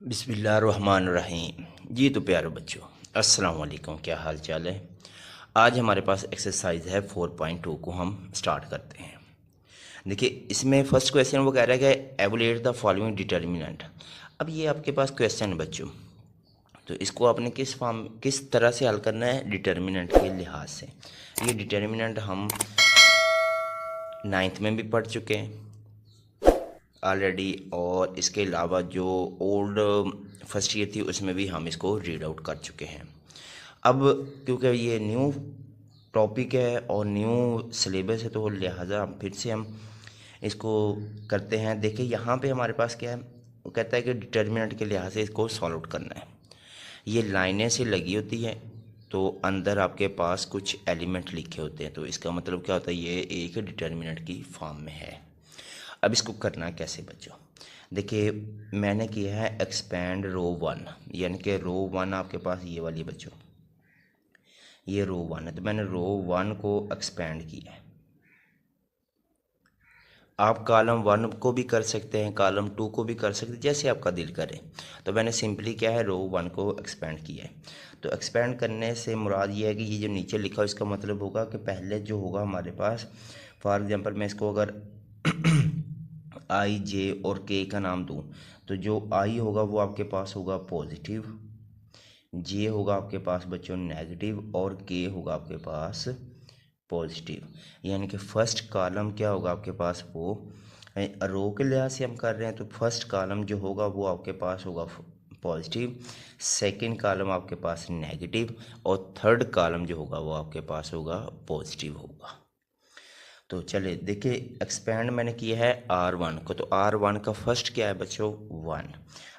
बिस्मिल्लाहिर्रहमानिर्रहीम। जी तो प्यारे बच्चों, अस्सलाम वालेकुम। क्या हाल चाल है? आज हमारे पास एक्सरसाइज है 4.2 को हम स्टार्ट करते हैं। देखिए, इसमें फर्स्ट क्वेश्चन वो कह रहा है कि एवुलेट द फॉलोइंग डिटर्मिनेंट। अब ये आपके पास क्वेश्चन है बच्चों, तो इसको आपने किस तरह से हल करना है डिटर्मिनेंट के लिहाज से। ये डिटर्मिनेंट हम नाइन्थ में भी पढ़ चुके हैं ऑलरेडी, और इसके अलावा जो ओल्ड फर्स्ट ईयर थी उसमें भी हम इसको रीड आउट कर चुके हैं। अब क्योंकि ये न्यू टॉपिक है और न्यू सिलेबस है, तो लिहाजा फिर से हम इसको करते हैं। देखिए यहाँ पे हमारे पास क्या है, वो कहता है कि डिटर्मिनेंट के लिहाज से इसको सॉल्व आउट करना है। ये लाइनें से लगी होती हैं, तो अंदर आपके पास कुछ एलिमेंट लिखे होते हैं, तो इसका मतलब क्या होता है, ये एक डिटर्मिनेंट की फॉर्म में है। अब इसको करना कैसे बच्चों? देखिए, मैंने किया है एक्सपेंड रो वन, यानी कि रो वन आपके पास ये वाली बच्चों, ये रो वन है, तो मैंने रो वन को एक्सपेंड किया है। आप कॉलम वन को भी कर सकते हैं, कॉलम टू को भी कर सकते हैं, जैसे आपका दिल करे। तो मैंने सिंपली क्या है, रो वन को एक्सपेंड किया है। तो एक्सपेंड करने से मुराद ये है कि ये जो नीचे लिखा है इसका मतलब होगा कि पहले जो होगा हमारे पास, फॉर एग्जांपल मैं इसको अगर आई जे और के का नाम दूं, तो जो आई होगा वो आपके पास होगा पॉजिटिव, जे होगा आपके पास बच्चों नेगेटिव, और के होगा आपके पास पॉजिटिव। यानी कि फर्स्ट कॉलम क्या होगा आपके पास, वो रो के लिहाज से हम कर रहे हैं, तो फर्स्ट कॉलम जो होगा वो आपके पास होगा पॉजिटिव, सेकंड कॉलम आपके पास नेगेटिव, और थर्ड कॉलम जो होगा वो आपके पास होगा पॉजिटिव होगा। तो चलिए देखिए, एक्सपेंड मैंने किया है आर वन को, तो आर वन का फर्स्ट क्या है बच्चों, वन।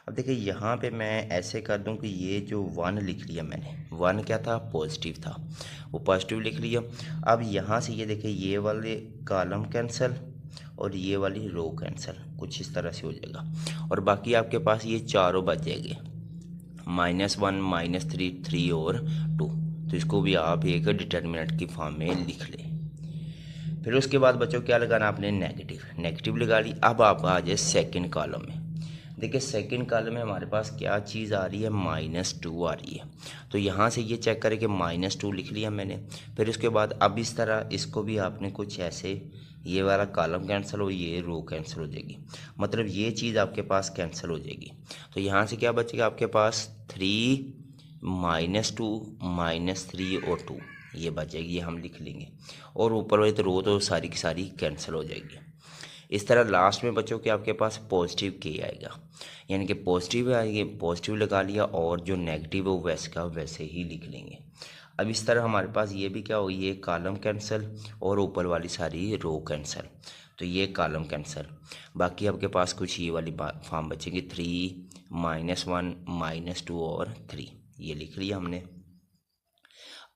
अब देखिए यहाँ पे मैं ऐसे कर दूं कि ये जो वन लिख लिया मैंने, वन क्या था, पॉजिटिव था, वो पॉजिटिव लिख लिया। अब यहाँ से ये देखिए, ये वाले कॉलम कैंसिल और ये वाली रो कैंसिल, कुछ इस तरह से हो जाएगा, और बाकी आपके पास ये चारों बच जाएंगे, -1 -3 3 और 2। तो इसको भी आप एक डिटर्मिनेंट की फॉर्म में लिख लें। फिर उसके बाद बच्चों क्या लगाना आपने, नेगेटिव, नेगेटिव लगा ली। अब आप आ जाए सेकेंड कॉलम में। देखिए सेकेंड कॉलम में हमारे पास क्या चीज़ आ रही है, -2 आ रही है। तो यहाँ से ये चेक करें कि -2 लिख लिया मैंने। फिर उसके बाद अब इस तरह इसको भी आपने कुछ ऐसे, ये वाला कॉलम कैंसिल हो, ये रो कैंसिल हो जाएगी, मतलब ये चीज़ आपके पास कैंसिल हो जाएगी। तो यहाँ से क्या बचेगा आपके पास, 3 -2 -3 और 2, ये बचेगी, ये हम लिख लेंगे। और ऊपर वाली तो रो तो सारी की सारी कैंसिल हो जाएगी। इस तरह लास्ट में बच्चों के आपके पास पॉजिटिव के आएगा, यानी कि पॉजिटिव आएगी, पॉजिटिव लगा लिया, और जो नेगेटिव है वो वैसे का वैसे ही लिख लेंगे। अब इस तरह हमारे पास ये भी क्या होगी, ये कॉलम कैंसिल और ऊपर वाली सारी रो कैंसिल, तो ये कॉलम कैंसिल। बाकी आपके पास कुछ ये वाली फॉर्म बचेगी, 3 -1 -2 और 3, ये लिख लिया हमने।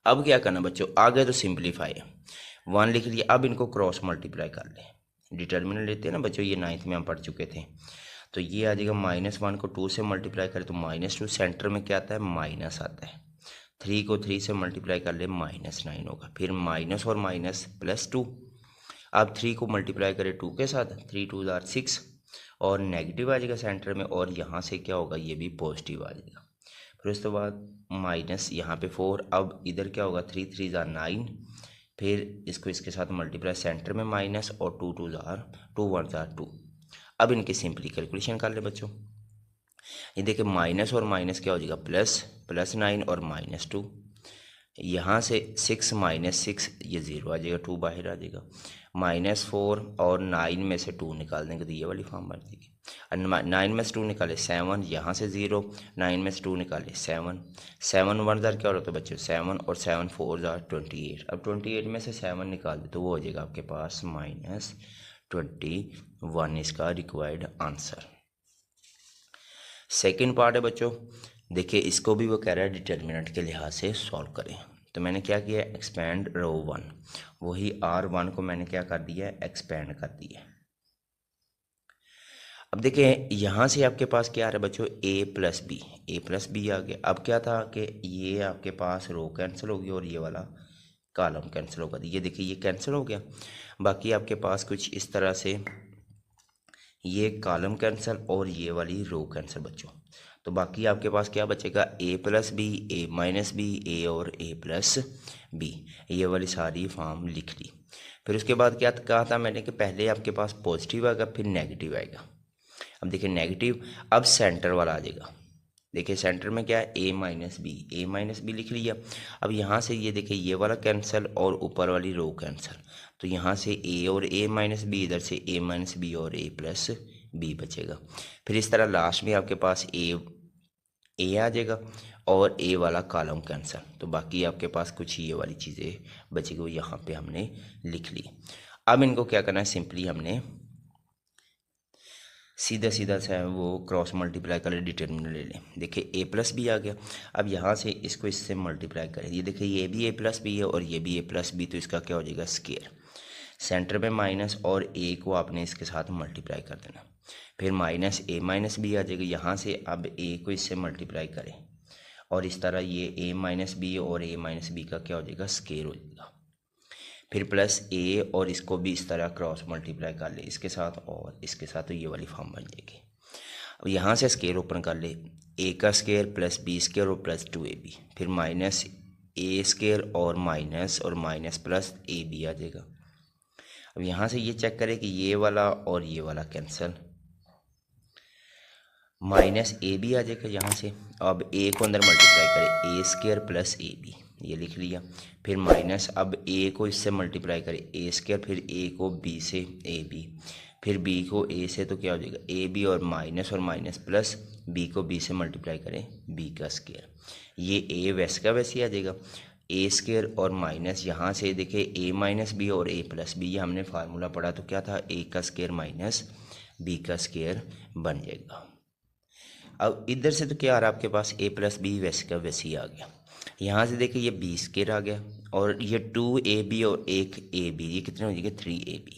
अब क्या करना बच्चों, आगे तो सिंपलीफाई है, 1 लिख लिया। अब इनको क्रॉस मल्टीप्लाई कर लें, डिटर्मिनेंट लेते हैं ना बच्चों, ये नाइन्थ में हम पढ़ चुके थे। तो ये आ जाएगा, -1 को 2 से मल्टीप्लाई करें तो -2, सेंटर में क्या आता है, माइनस आता है। 3 को 3 से मल्टीप्लाई कर ले, -9 होगा, फिर माइनस और माइनस +2। अब 3 को मल्टीप्लाई करें 2 के साथ, 3 2 ज़ार 6, और नेगेटिव आ जाएगा सेंटर में, और यहाँ से क्या होगा, ये भी पॉजिटिव आ जाएगा। फिर उसके बाद माइनस यहाँ पे 4, अब इधर क्या होगा, 3 3 ज़ार 9, फिर इसको इसके साथ मल्टीप्लाई, सेंटर में माइनस, और 2 2 ज़ार 2 1 ज़ार 2। अब इनकी सिंपली कैलकुलेशन कर ले बच्चों। ये देखिए, माइनस और माइनस क्या हो जाएगा, प्लस, +9 और -2। यहाँ से 6 -6, ये 0 आ जाएगा, 2 बाहर आ जाएगा। -4 और 9 में से 2 निकाल देंगे तो ये वाली फॉर्म बन जाएगी। और 9 में से 2 निकाले 7, यहाँ से 0, 9 में से 2 निकाले 7, 7 1 ज़ार क्या होता है बच्चों, 7, और 7 4 ज़ार 28। अब 28 में से 7 निकाल दे तो वो हो जाएगा आपके पास -21, इसका रिक्वायर्ड आंसर। सेकेंड पार्ट है बच्चों, देखिए इसको भी वो कह रहा है डिटर्मिनेंट के लिहाज से सॉल्व करें। तो मैंने क्या किया, एक्सपेंड रो वन, वही R1 को मैंने क्या कर दिया, एक्सपेंड कर दिया। अब देखिए यहाँ से आपके पास क्या आ रहा है बच्चों, a+b आ गया। अब क्या था कि ये आपके पास रो कैंसिल हो गई और ये वाला कॉलम कैंसिल होगा, ये देखिए ये कैंसिल हो गया। बाकी आपके पास कुछ इस तरह से ये कॉलम कैंसिल और ये वाली रो कैंसिल बच्चों। तो बाकी आपके पास क्या बचेगा, ए plus B, A minus B, ए और ए प्लस बी, ये वाली सारी फॉर्म लिख ली। फिर उसके बाद क्या कहा था मैंने कि पहले आपके पास पॉजिटिव आएगा फिर नेगेटिव आएगा। अब देखिए नेगेटिव, अब सेंटर वाला आ जाएगा। देखिए सेंटर में क्या है, ए माइनस बी लिख लिया। अब यहाँ से ये देखिए ये वाला कैंसिल और ऊपर वाली रो कैंसिल, तो यहाँ से ए और ए माइनस बी, इधर से ए माइनस बी और ए प्लस बी बचेगा। फिर इस तरह लास्ट में आपके पास ए आ जाएगा और ए वाला कॉलम कैंसिल। तो बाकी आपके पास कुछ ये वाली चीज़ें बचेगी, वो यहाँ पे हमने लिख ली। अब इनको क्या करना है, सिंपली हमने सीधा सीधा सा है वो क्रॉस मल्टीप्लाई कर डिटर्मिनेंट ले लें। देखिए ए प्लस बी आ गया। अब यहाँ से इसको इससे मल्टीप्लाई करें, ये देखिए ये भी ए प्लस बी है और ये भी ए प्लस बी, तो इसका क्या हो जाएगा स्क्वायर। सेंटर में माइनस और ए को आपने इसके साथ मल्टीप्लाई कर देना, फिर माइनस ए माइनस बी आ जाएगा। यहाँ से अब ए को इससे मल्टीप्लाई करें और इस तरह ये ए माइनस बी और ए माइनस बी का क्या हो जाएगा स्क्वायर हो जाएगा। फिर प्लस ए और इसको भी इस तरह क्रॉस मल्टीप्लाई कर ले इसके साथ और इसके साथ, तो ये वाली फॉर्म बन जाएगी। अब यहाँ से स्क्वायर ओपन कर ले, ए का स्क्वायर प्लस बी स्क्वायर और प्लस 2ab, फिर माइनस ए स्क्वायर और माइनस प्लस ए बी आ जाएगा। अब यहाँ से ये चेक करें कि ये वाला और ये वाला कैंसिल, माइनस ए बी आ जाएगा यहाँ से। अब ए को अंदर मल्टीप्लाई करें, A square plus A B, ये लिख लिया। फिर माइनस, अब ए को इससे मल्टीप्लाई करें ए स्क्वायर, फिर ए को बी से ए बी, फिर बी को ए से, तो क्या हो जाएगा ए बी और माइनस प्लस बी को बी से मल्टीप्लाई करें बी का स्क्वायर। ये ए वैसे का वैसे आ जाएगा, ए स्क्वायर और माइनस यहाँ से देखिए ए माइनस बी और ए प्लस बी, ये हमने फार्मूला पढ़ा तो क्या था, ए का स्क्वायर माइनस बी का स्क्वायर बन जाएगा। अब इधर से तो क्या आ रहा है आपके पास, ए प्लस बी वैसे का वैसे ही आ गया। यहाँ से देखिए ये बी स्क्वायर आ गया और ये 2ab और एक ए बी, ये कितने हो जाएंगे 3ab।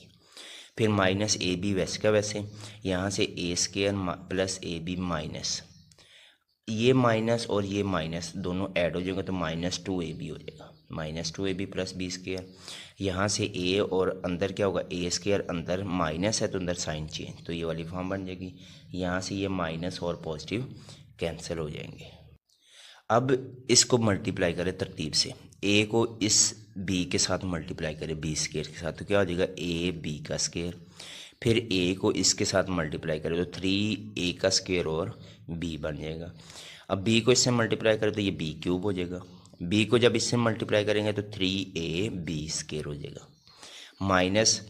फिर माइनस ए बी वैसे का वैसे, यहाँ से A square plus A B minus, ये माइनस और ये माइनस दोनों ऐड हो जाएंगे तो -2ab हो जाएगा, -2ab प्लस बी स्क्वायर। यहाँ से ए और अंदर क्या होगा ए स्क्वायर, अंदर माइनस है तो अंदर साइन चेंज, तो ये वाली फॉर्म बन जाएगी। यहाँ से ये माइनस और पॉजिटिव कैंसिल हो जाएंगे। अब इसको मल्टीप्लाई करें तरतीब से, ए को इस बी के साथ मल्टीप्लाई करें बी स्क्वायर के साथ, तो क्या हो जाएगा ए बी का स्क्वायर। फिर ए को इसके साथ मल्टीप्लाई करें तो 3a का स्क्वायर और b बन जाएगा। अब b को इससे मल्टीप्लाई करें तो ये b क्यूब हो जाएगा। b को जब इससे मल्टीप्लाई करेंगे तो 3ab स्क्वायर हो जाएगा, माइनस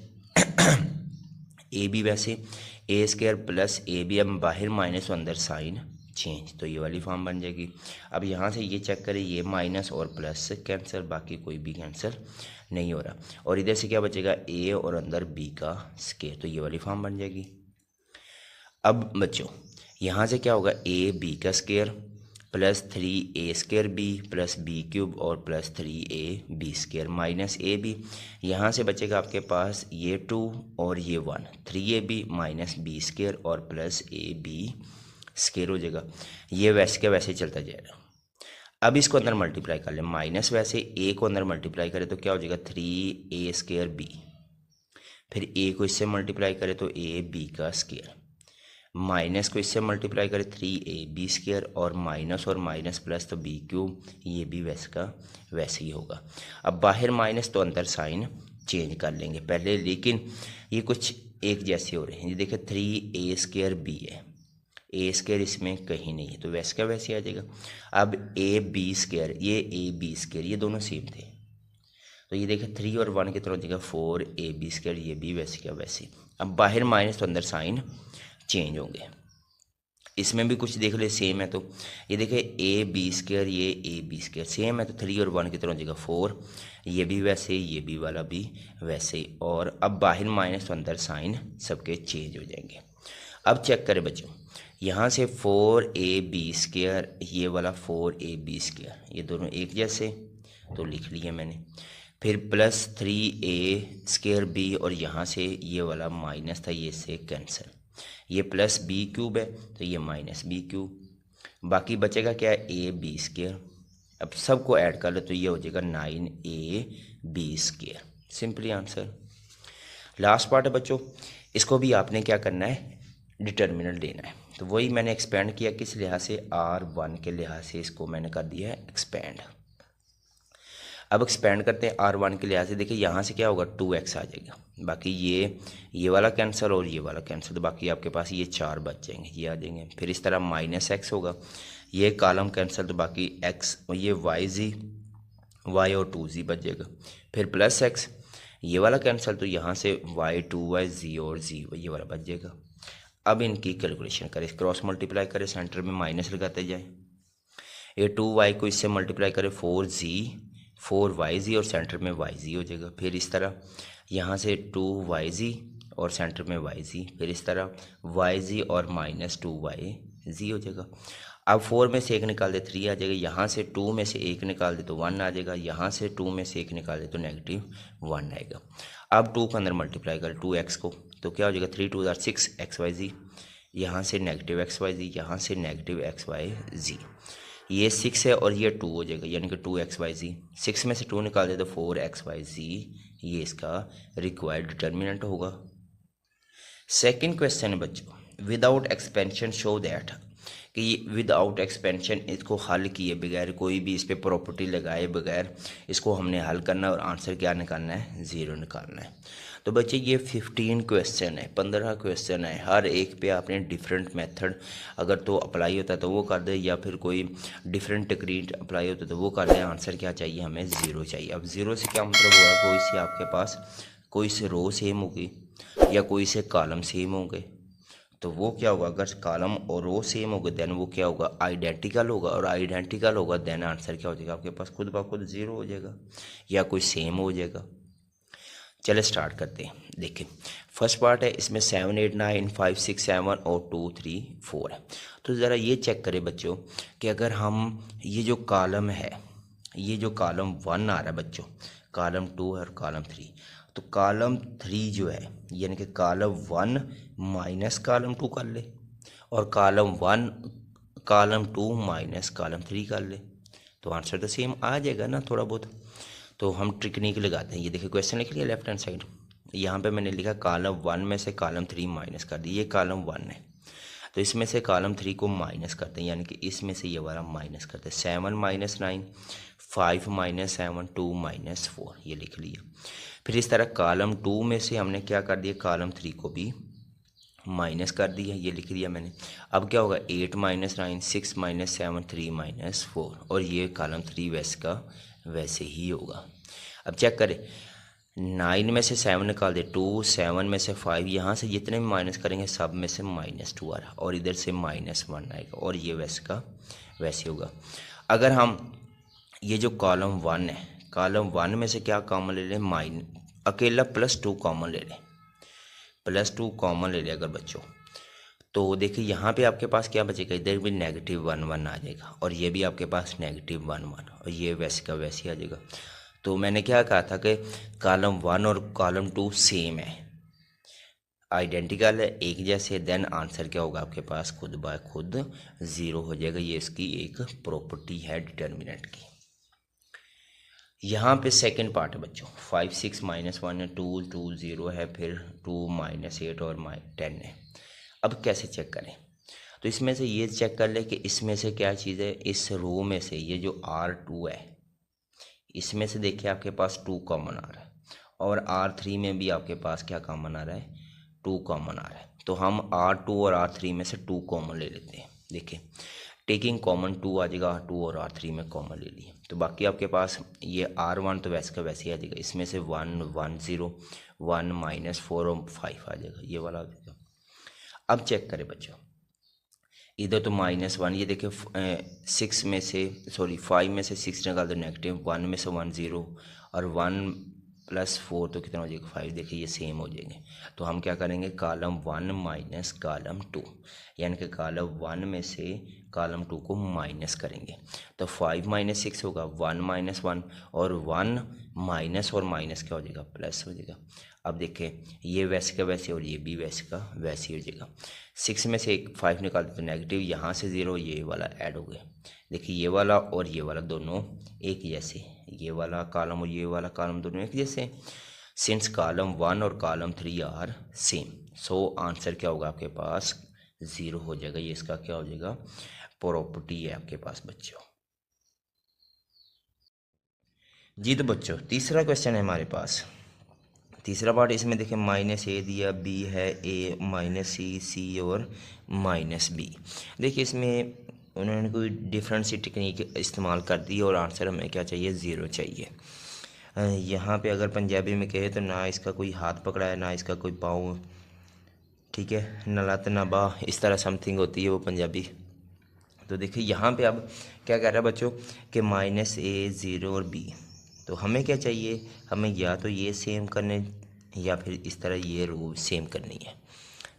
ए बी वैसे ए स्क्वायर प्लस ए बी, अब बाहर माइनस और अंदर साइन चेंज, तो ये वाली फॉर्म बन जाएगी। अब यहाँ से ये चेक करें, ये माइनस और प्लस से कैंसिल, बाकी कोई भी कैंसिल नहीं हो रहा। और इधर से क्या बचेगा ए और अंदर बी का स्क्वायर, तो ये वाली फॉर्म बन जाएगी। अब बच्चों यहाँ से क्या होगा, ए बी का square plus 3a square B plus B cube और plus 3a B square minus A B. यहाँ से बचेगा आपके पास ये 2 और ये 1, 3ab माइनस बी स्क्वायर और प्लस ए बी स्क्वायर हो जाएगा। ये वैसे के वैसे चलता जाएगा। अब इसको अंदर मल्टीप्लाई कर ले, माइनस वैसे ए को अंदर मल्टीप्लाई करें तो क्या हो जाएगा 3a स्क्वायर बी, फिर ए को इससे मल्टीप्लाई करें तो ए बी का स्क्वायर, माइनस को इससे मल्टीप्लाई करें 3ab स्क्वायर और माइनस प्लस तो बी क्यूब, ये भी वैसे का वैसे ही होगा। अब बाहर माइनस तो अंदर साइन चेंज कर लेंगे पहले, लेकिन ये कुछ एक जैसे हो रहे हैं। ये देखिए 3a स्क्वायर बी है, ए स्क्वायर इसमें कहीं नहीं है तो वैसे का वैसे आ जाएगा। अब ए बी स्क्वायर, ये ए बी स्क्वायर, ये दोनों सेम थे तो ये देखिए 3 और 1 की तरह हो जाएगा 4ab स्क्वायर, ये भी वैसे का वैसे। अब बाहर माइनस तो अंदर साइन चेंज होंगे। इसमें भी कुछ देख ले सेम है, तो ये देखिए ए बी स्क्वायर, ये ए बी स्क्वायर सेम है तो 3 और 1 की तरह हो जाएगा 4, ये भी वैसे, ये भी वाला भी वैसे। और अब बाहर माइनस तो अंदर साइन सबके चेंज हो जाएंगे। अब चेक करें बच्चों, यहाँ से 4ab स्क्वायर, ये वाला 4ab स्क्वायर, ये दोनों एक जैसे तो लिख लिए मैंने। फिर प्लस 3a स्क्वायर बी और यहाँ से ये वाला माइनस था, ये से कैंसिल, ये प्लस बी क्यूब है तो ये माइनस बी क्यूब, बाकी बचेगा क्या ए बी स्क्वायर। अब सबको ऐड कर लो तो ये हो जाएगा 9ab square. Simply answer. Last part है बच्चों, इसको भी आपने क्या करना है डिटर्मिनेंट लेना है। तो वही मैंने एक्सपेंड किया, किस लिहाज से, R1 के लिहाज से इसको मैंने कर दिया है एक्सपेंड। अब एक्सपेंड करते हैं R1 के लिहाज से। देखिए यहाँ से क्या होगा, 2x आ जाएगा, बाकी ये वाला कैंसिल और ये वाला कैंसिल, तो बाकी आपके पास ये 4 बच जाएंगे, ये आ जाएंगे। फिर इस तरह -x होगा, ये कॉलम कैंसिल, तो बाकी x, ये y और 2z बच जाएगा। फिर +x, ये वाला कैंसिल, तो यहाँ से y 2y z और z ये वाला बच जाएगा। अब इनकी कैलकुलेशन करें, क्रॉस मल्टीप्लाई करें, सेंटर में माइनस लगाते जाए। ये 2y को इससे मल्टीप्लाई करें 4yz और सेंटर में yz हो जाएगा। फिर इस तरह यहाँ से 2yz और सेंटर में yz, फिर इस तरह yz और -2yz हो जाएगा। अब 4 में से 1 निकाल दे 3 आ जाएगा, यहाँ से 2 में से 1 निकाल दे तो 1 आ जाएगा, यहाँ से 2 में से 1 निकाल दे तो -1 आएगा। अब 2 के अंदर मल्टीप्लाई करें 2x को, तो क्या हो जाएगा, 3 2 6 xyz, यहाँ से -xyz, यहाँ से -xyz, ये 6 है और ये 2 हो जाएगा, यानी कि 2xyz। 6 में से 2 निकाल दे तो 4xyz, ये इसका रिक्वायर्ड डिटर्मिनेंट होगा। सेकंड क्वेश्चन है बच्चों, विदाउट एक्सपेंशन शो दैट, कि विदाउट एक्सपेंशन इसको हल किए बगैर, कोई भी इस पर प्रॉपर्टी लगाए बगैर इसको हमने हल करना है और आंसर क्या निकालना है, 0 निकालना है। तो बच्चे ये 15 क्वेश्चन है, 15 क्वेश्चन है, हर एक पे आपने डिफरेंट मेथड अगर तो अप्लाई होता है तो वो कर दे, या फिर कोई डिफरेंट टेक्निक अप्लाई होता है तो वो कर दे। आंसर क्या चाहिए हमें, 0 चाहिए। अब 0 से क्या मतलब होगा, कोई से आपके पास कोई से रो सेम होगी या कोई से कॉलम सेम होंगे, तो वो क्या होगा, अगर कॉलम और रो सेम होगा देन वो क्या होगा, आइडेंटिकल होगा, और आइडेंटिकल होगा देन आंसर क्या हो जाएगा आपके पास, खुद ब खुद 0 हो जाएगा या कोई सेम हो जाएगा। चले स्टार्ट करते हैं। देखिए फर्स्ट पार्ट है, इसमें 7 8 9 5 6 7 और 2 3 4 है। तो ज़रा ये चेक करें बच्चों कि अगर हम ये जो कॉलम है, ये जो कॉलम 1 आ रहा है बच्चों, कॉलम 2 है और कॉलम 3, तो कॉलम 3 जो है यानी कि कॉलम 1 माइनस कॉलम 2 कर ले, और कॉलम 1 कॉलम 2 माइनस कॉलम 3 कर ले, तो आंसर तो सेम आ जाएगा ना थोड़ा बहुत। तो हम टेक्निक लगाते हैं। ये देखिए क्वेश्चन लिख लिया लेफ्ट हैंड साइड, यहाँ पे मैंने लिखा कॉलम 1 में से कॉलम 3 माइनस कर दी, ये कॉलम 1 है तो इसमें से कॉलम 3 को माइनस करते हैं, यानी कि इसमें से ये वाला माइनस करते हैं। 7 - 9 5 - 7 2 - 4 ये लिख लिया। फिर इस तरह कॉलम 2 में से हमने क्या कर दिया, कॉलम 3 को भी माइनस कर दिया, ये लिख दिया मैंने। अब क्या होगा, 8 - 9 6 - 7 3 - 4, और ये कॉलम 3 वैसे का वैसे ही होगा। अब चेक करें, 9 में से 7 निकाल दे 2, 7 में से 5, यहाँ से जितने भी माइनस करेंगे सब में से -2 आ रहा, और इधर से -1 आएगा, और ये वैसे का वैसे होगा। अगर हम ये जो कॉलम 1 है, कॉलम 1 में से क्या कॉमन ले लें, अकेला +2 कॉमन ले लें, +2 कॉमन ले लें अगर बच्चों, तो देखिए यहाँ पे आपके पास क्या बचेगा, इधर भी -1 1 आ जाएगा, और ये भी आपके पास -1 1, और ये वैसे का वैसे आ जाएगा। तो मैंने क्या कहा था कि कॉलम 1 और कॉलम 2 सेम है, आइडेंटिकल है, एक जैसे, देन आंसर क्या होगा आपके पास, खुद ब खुद 0 हो जाएगा। ये इसकी एक प्रॉपर्टी है डिटर्मिनेंट की। यहाँ पे सेकंड पार्ट है बच्चों, 5 6 -1 है, 2 2 0 है, फिर 2 -8 और -10 है। अब कैसे चेक करें, तो इसमें से ये चेक कर ले कि इसमें से क्या चीज़ है, इस रो में से ये जो R2 है, इसमें से देखिए आपके पास 2 कॉमन आ रहा है, और R3 में भी आपके पास क्या कॉमन आ रहा है, 2 कॉमन आ रहा है। तो हम R2 और R3 में से 2 कॉमन ले लेते हैं। देखिए टेकिंग कॉमन 2 आ जाएगा, R2 और R3 में कॉमन ले लिए, तो बाकी आपके पास ये R1 तो वैसे का वैसे ही आ जाएगा, इसमें से 1 1 0 1 -4 और 5 आ जाएगा, ये वाला आ जाएगा। अब चेक करें बच्चों, इधर तो -1, ये देखिए 6 में से 5 में से 6 निकाल दो -1 में से 1 0, और 1 + 4 तो कितना हो जाएगा 5, देखिए ये सेम हो जाएंगे। तो हम क्या करेंगे, कॉलम 1 माइनस कॉलम 2, यानी कि कॉलम 1 में से कॉलम 2 को माइनस करेंगे, तो 5 - 6 होगा 1 - 1, और 1 माइनस और माइनस क्या हो जाएगा, प्लस हो जाएगा। अब देखें ये वैसे का वैसे और ये भी वैसे का वैसे हो जाएगा। 6 में से 5 निकाल दे तो नेगेटिव, यहाँ से 0, ये वाला ऐड हो गया। देखिए ये वाला और ये वाला दोनों एक जैसे, ये वाला कॉलम और ये वाला कॉलम दोनों एक जैसे, सिंस कॉलम 1 और column 3 are same, so answer क्या होगा आपके पास, ज़ीरो हो जाएगा। ये इसका क्या हो जाएगा, प्रॉपर्टी है आपके पास बच्चों। जी तो बच्चों तीसरा क्वेश्चन है हमारे पास। तीसरा पार्ट इसमें देखिए माइनस ए दिया, बी है, ए माइनस सी और माइनस बी। देखिए इसमें उन्होंने कोई डिफरेंट सी टेक्निक इस्तेमाल कर दी और आंसर हमें क्या चाहिए, ज़ीरो चाहिए। यहाँ पे अगर पंजाबी में कहे तो ना इसका कोई हाथ पकड़ा है ना इसका कोई पाँव, ठीक है, न लत न बाह, इस तरह समथिंग होती है वो पंजाबी। तो देखिए यहाँ पे अब क्या कह रहा है बच्चों कि माइनस ए, ज़ीरो और बी। तो हमें क्या चाहिए, हमें या तो ये सेम करने या फिर इस तरह ये रो सेम करनी है।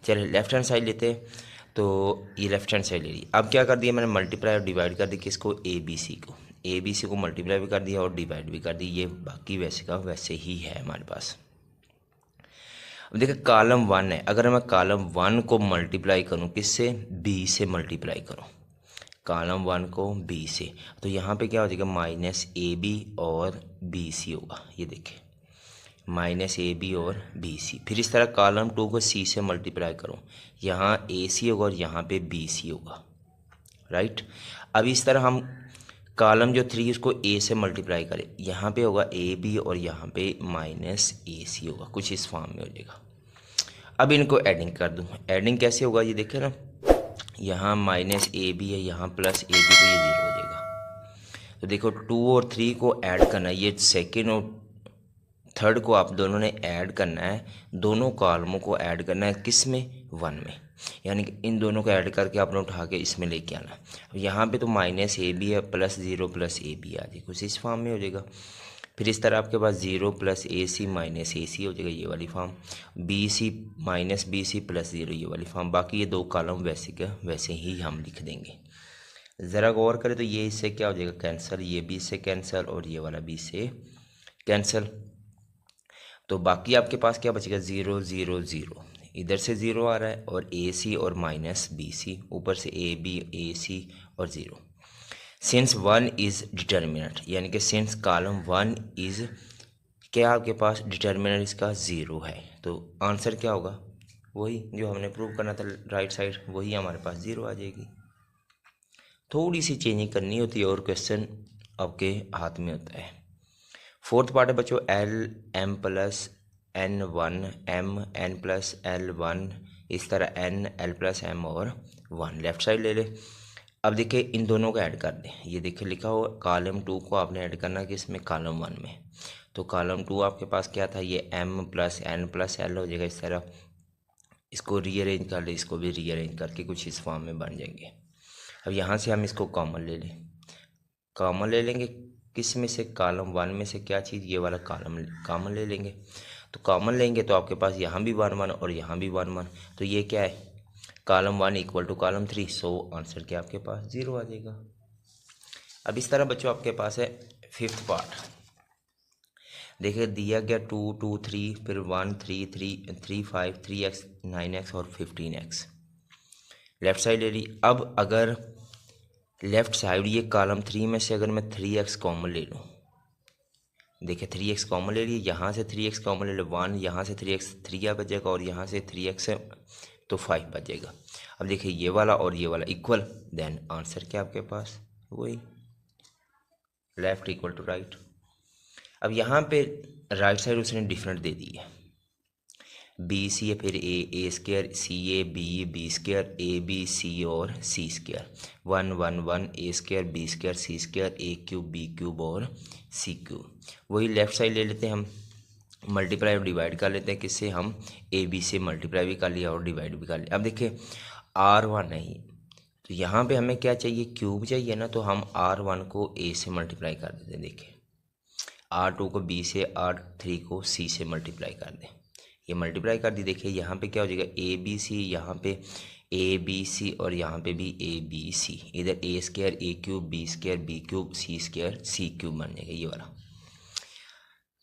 चलिए लेफ्ट हैंड साइड लेते हैं। तो ये लेफ्ट हैंड साइड ले ली। अब क्या कर दिया मैंने, मल्टीप्लाई और डिवाइड कर दी किसको, ए बी सी को। ए बी सी को मल्टीप्लाई भी कर दिया और डिवाइड भी कर दी। ये बाकी वैसे का वैसे ही है हमारे पास। अब देखिए कॉलम वन है, अगर मैं कॉलम वन को मल्टीप्लाई करूँ किससे, बी से मल्टीप्लाई करूँ, कॉलम वन को बी से, तो यहाँ पे क्या हो जाएगा, माइनस ए बी और बी सी होगा। ये देखिए माइनस ए बी और बी सी। फिर इस तरह कॉलम टू को सी से मल्टीप्लाई करूँ, यहाँ ए सी होगा और यहाँ पे बी सी होगा, राइट। अब इस तरह हम कॉलम जो थ्री उसको ए से मल्टीप्लाई करें, यहाँ पे होगा ए बी और यहाँ पे माइनस ए सी होगा, कुछ इस फॉर्म में हो जाएगा। अब इनको एडिंग कर दूँ, एडिंग कैसे होगा ये देखिए ना, यहाँ माइनस ए बी है, यहाँ प्लस ए बी, तो ये ज़ीरो हो जाएगा। तो देखो टू और थ्री को ऐड करना है, ये सेकेंड और थर्ड को आप दोनों ने ऐड करना है, दोनों कॉलमों को ऐड करना है किस में, वन में, यानी कि इन दोनों को ऐड करके आपने उठा के इसमें लेके आना। यहाँ पे तो माइनस ए बी है, plus zero plus A B आ जाएगा, कुछ इस फॉर्म में हो जाएगा। फिर इस तरह आपके पास zero plus A C minus A C हो जाएगा, ये वाली form. B C minus B C plus zero, ये वाली फॉर्म। बाकी ये दो कॉलम वैसे का वैसे ही हम लिख देंगे। ज़रा गौर करें तो ये इससे क्या हो जाएगा, कैंसिल, ये बी से कैंसिल और ये वाला बी से कैंसिल। तो बाकी आपके पास क्या बचेगा, ज़ीरो ज़ीरो ज़ीरो, इधर से ज़ीरो आ रहा है और ए सी और माइनस बी सी, ऊपर से ए बी ए सी और zero. Since one is determinant, यानी कि सिंस कॉलम वन इज़ क्या आपके पास डिटर्मिनेंट इसका ज़ीरो है, तो आंसर क्या होगा, वही जो हमने प्रूव करना था राइट साइड, वही हमारे पास ज़ीरो आ जाएगी। थोड़ी सी चेंजिंग करनी होती है और क्वेश्चन आपके हाथ में होता है। फोर्थ पार्ट है बच्चों, L M plus N one M N plus L one, इस तरह एन एल प्लस एम और वन। लेफ्ट साइड ले ले। अब देखिए इन दोनों को ऐड कर दें, ये देखिए लिखा हो कॉलम टू को आपने ऐड करना कि इसमें कॉलम वन में, तो कॉलम टू आपके पास क्या था, ये M plus N plus L हो जाएगा। इस तरह इसको रीअरेंज कर ले, इसको भी रीअरेंज करके कुछ इस फॉर्म में बन जाएंगे। अब यहाँ से हम इसको कॉमन ले लें, कॉमन ले लेंगे किस में से, कॉलम वन में से क्या चीज़, ये वाला कॉलम कॉमन ले लेंगे। तो कॉमन लेंगे तो आपके पास यहाँ भी वन वन और यहाँ भी वन वन, तो ये क्या है, column one equal to column three, so answer क्या आपके पास ज़ीरो आ जाएगा। अब इस तरह बच्चों आपके पास है फिफ्थ पार्ट। देखिए दिया गया टू टू थ्री, फिर one three three three five, 3x 9x और 15x। लेफ्ट साइड ले ली। अब अगर लेफ्ट साइड ये कॉलम थ्री में से अगर मैं 3x कॉमन ले लूँ, देखिए 3x कॉमन ले लिए, यहाँ से 3x कॉमन ले लो, वन, यहाँ से 3x 3 आ बचेगा और यहाँ से 3x है तो 5 बचेगा। अब देखिए ये वाला और ये वाला इक्वल, देन आंसर क्या आपके पास, वही लेफ्ट इक्वल टू राइट। अब यहाँ पे राइट साइड उसने डिफरेंट दे दी है, बी सी है, फिर A square, C A B square, A B C और C square, one one one, A square B square C square, A cube B cube और सी क्यूब। वही left side ले लेते हैं हम, मल्टीप्लाई और डिवाइड कर लेते हैं किससे, हम ए बी से मल्टीप्लाई भी कर लिया और डिवाइड भी कर लिया। अब देखिए आर वन नहीं, तो यहाँ पे हमें क्या चाहिए, क्यूब चाहिए ना, तो हम आर वन को ए से मल्टीप्लाई कर देते हैं। देखिए आर टू को बी से, आर थ्री को सी से मल्टीप्लाई कर दें, ये मल्टीप्लाई कर दी। देखिए यहाँ पे क्या हो जाएगा, ए बी सी, यहाँ पे ए बी सी और यहाँ पे भी ए बी सी, इधर A square A cube B square B cube C square C cube बन जाएगा ये वाला।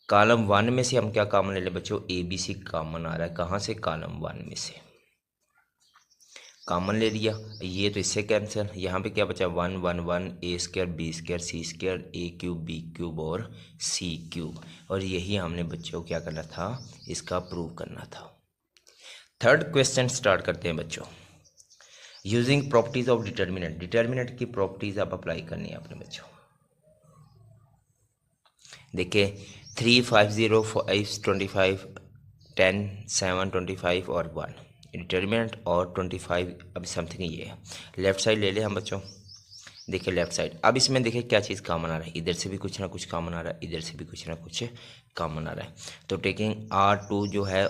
कॉलम वन में से हम क्या कॉमन ले लें बच्चों, ए बी सी कॉमन आ रहा है, कहाँ से, कॉलम वन में से कॉमन ले लिया, ये तो इससे कैंसिल। यहाँ पे क्या बचा, one one one, A square B square C square, A cube B cube और सी क्यूब। और यही हमने बच्चों क्या करना था, इसका प्रूव करना था। थर्ड क्वेश्चन स्टार्ट करते हैं बच्चों। Using properties of determinant, determinant की प्रॉपर्टीज आप अप्लाई करनी है अपने बच्चों। देखिए 3, 5, 0, 5, 25, 10, 7, 25 और 1 डिटर्मिनेंट और 25 अब समथिंग ये है। लेफ्ट साइड ले ले हम बच्चों। देखिए लेफ्ट साइड, अब इसमें देखिए क्या चीज़ कॉमन आ रहा है, इधर से भी कुछ ना कुछ कॉमन आ रहा है, इधर से भी कुछ ना कुछ कॉमन आ रहा है। तो टेकिंग R2 जो है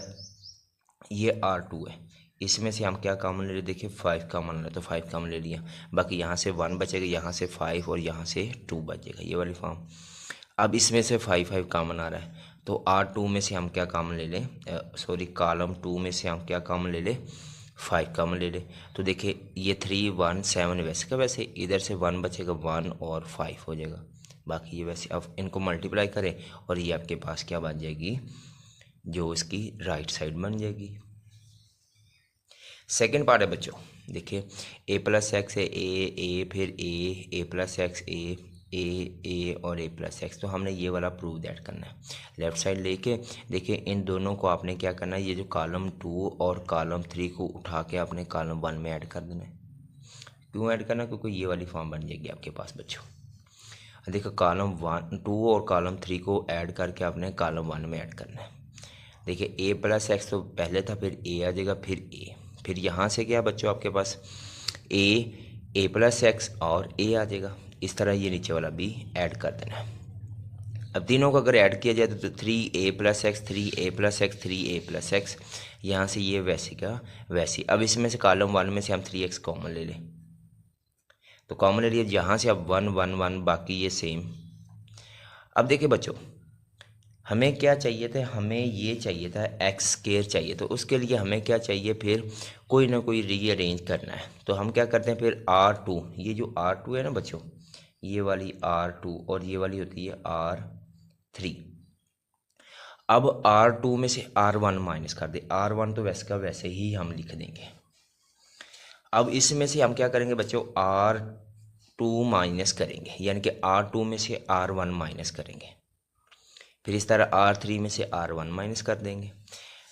ये R2 है, इसमें से हम क्या कॉमन ले रहे, देखिए 5 कॉमन आ रहा है तो 5 कॉमन ले लिया। बाकी यहाँ से 1 बचेगा, यहाँ से 5 और यहाँ से 2 बचेगा, ये वाली फॉर्म। अब इसमें से 5 कॉमन आ रहा है तो R2 में से हम क्या कॉमन ले लें, सॉरी कॉलम 2 में से हम क्या कॉमन ले लें, 5 कॉमन ले लें। तो देखिए ये 3, 1, 7 वैसे का वैसे, इधर से 1 बचेगा, 1 और 5 हो जाएगा, बाकी ये वैसे। अब इनको मल्टीप्लाई करें और ये आपके पास क्या बन जाएगी, जो इसकी राइट साइड बन जाएगी। सेकेंड पार्ट है बच्चों, देखिए ए प्लस एक्स है, ए फिर ए प्लस एक्स, ए और ए प्लस एक्स। तो हमने ये वाला प्रूव दैट करना है। लेफ्ट साइड लेके देखिए इन दोनों को आपने क्या करना है, ये जो कॉलम 2 और कॉलम 3 को उठा के आपने कॉलम 1 में ऐड कर देना है। क्यों ऐड करना, क्योंकि ये वाली फॉर्म बन जाएगी आपके पास बच्चों। देखो कॉलम 1, 2 और कॉलम 3 को ऐड करके आपने कॉलम 1 में ऐड करना है। देखिए ए प्लस एक्स तो पहले था, फिर ए आ जाएगा, फिर यहाँ से क्या बच्चों आपके पास ए प्लस एक्स और ए आ जाएगा। इस तरह ये नीचे वाला भी ऐड कर देना है। अब तीनों को अगर ऐड किया जाए तो 3a plus x, 3a plus x, 3a plus x, यहाँ से ये वैसे का वैसी। अब इसमें से कॉलम 1 में से हम 3x कॉमन ले लें, तो कॉमन ले लिया, यहाँ से अब 1 1 1, बाकी ये सेम। अब देखिए बच्चों हमें क्या चाहिए था, हमें ये चाहिए था एक्स स्क्वायर चाहिए, तो उसके लिए हमें क्या चाहिए, फिर कोई ना कोई रीअरेंज करना है। तो हम क्या करते हैं फिर R2, ये जो R2 है ना बच्चों, ये वाली R2 और ये वाली होती है R3। अब R2 में से R1 माइनस कर दे, R1 तो वैसे का वैसे ही हम लिख देंगे। अब इसमें से हम क्या करेंगे बच्चों, R2 माइनस करेंगे, यानी कि R2 में से R1 माइनस करेंगे। फिर इस तरह R3 में से R1 माइनस कर देंगे।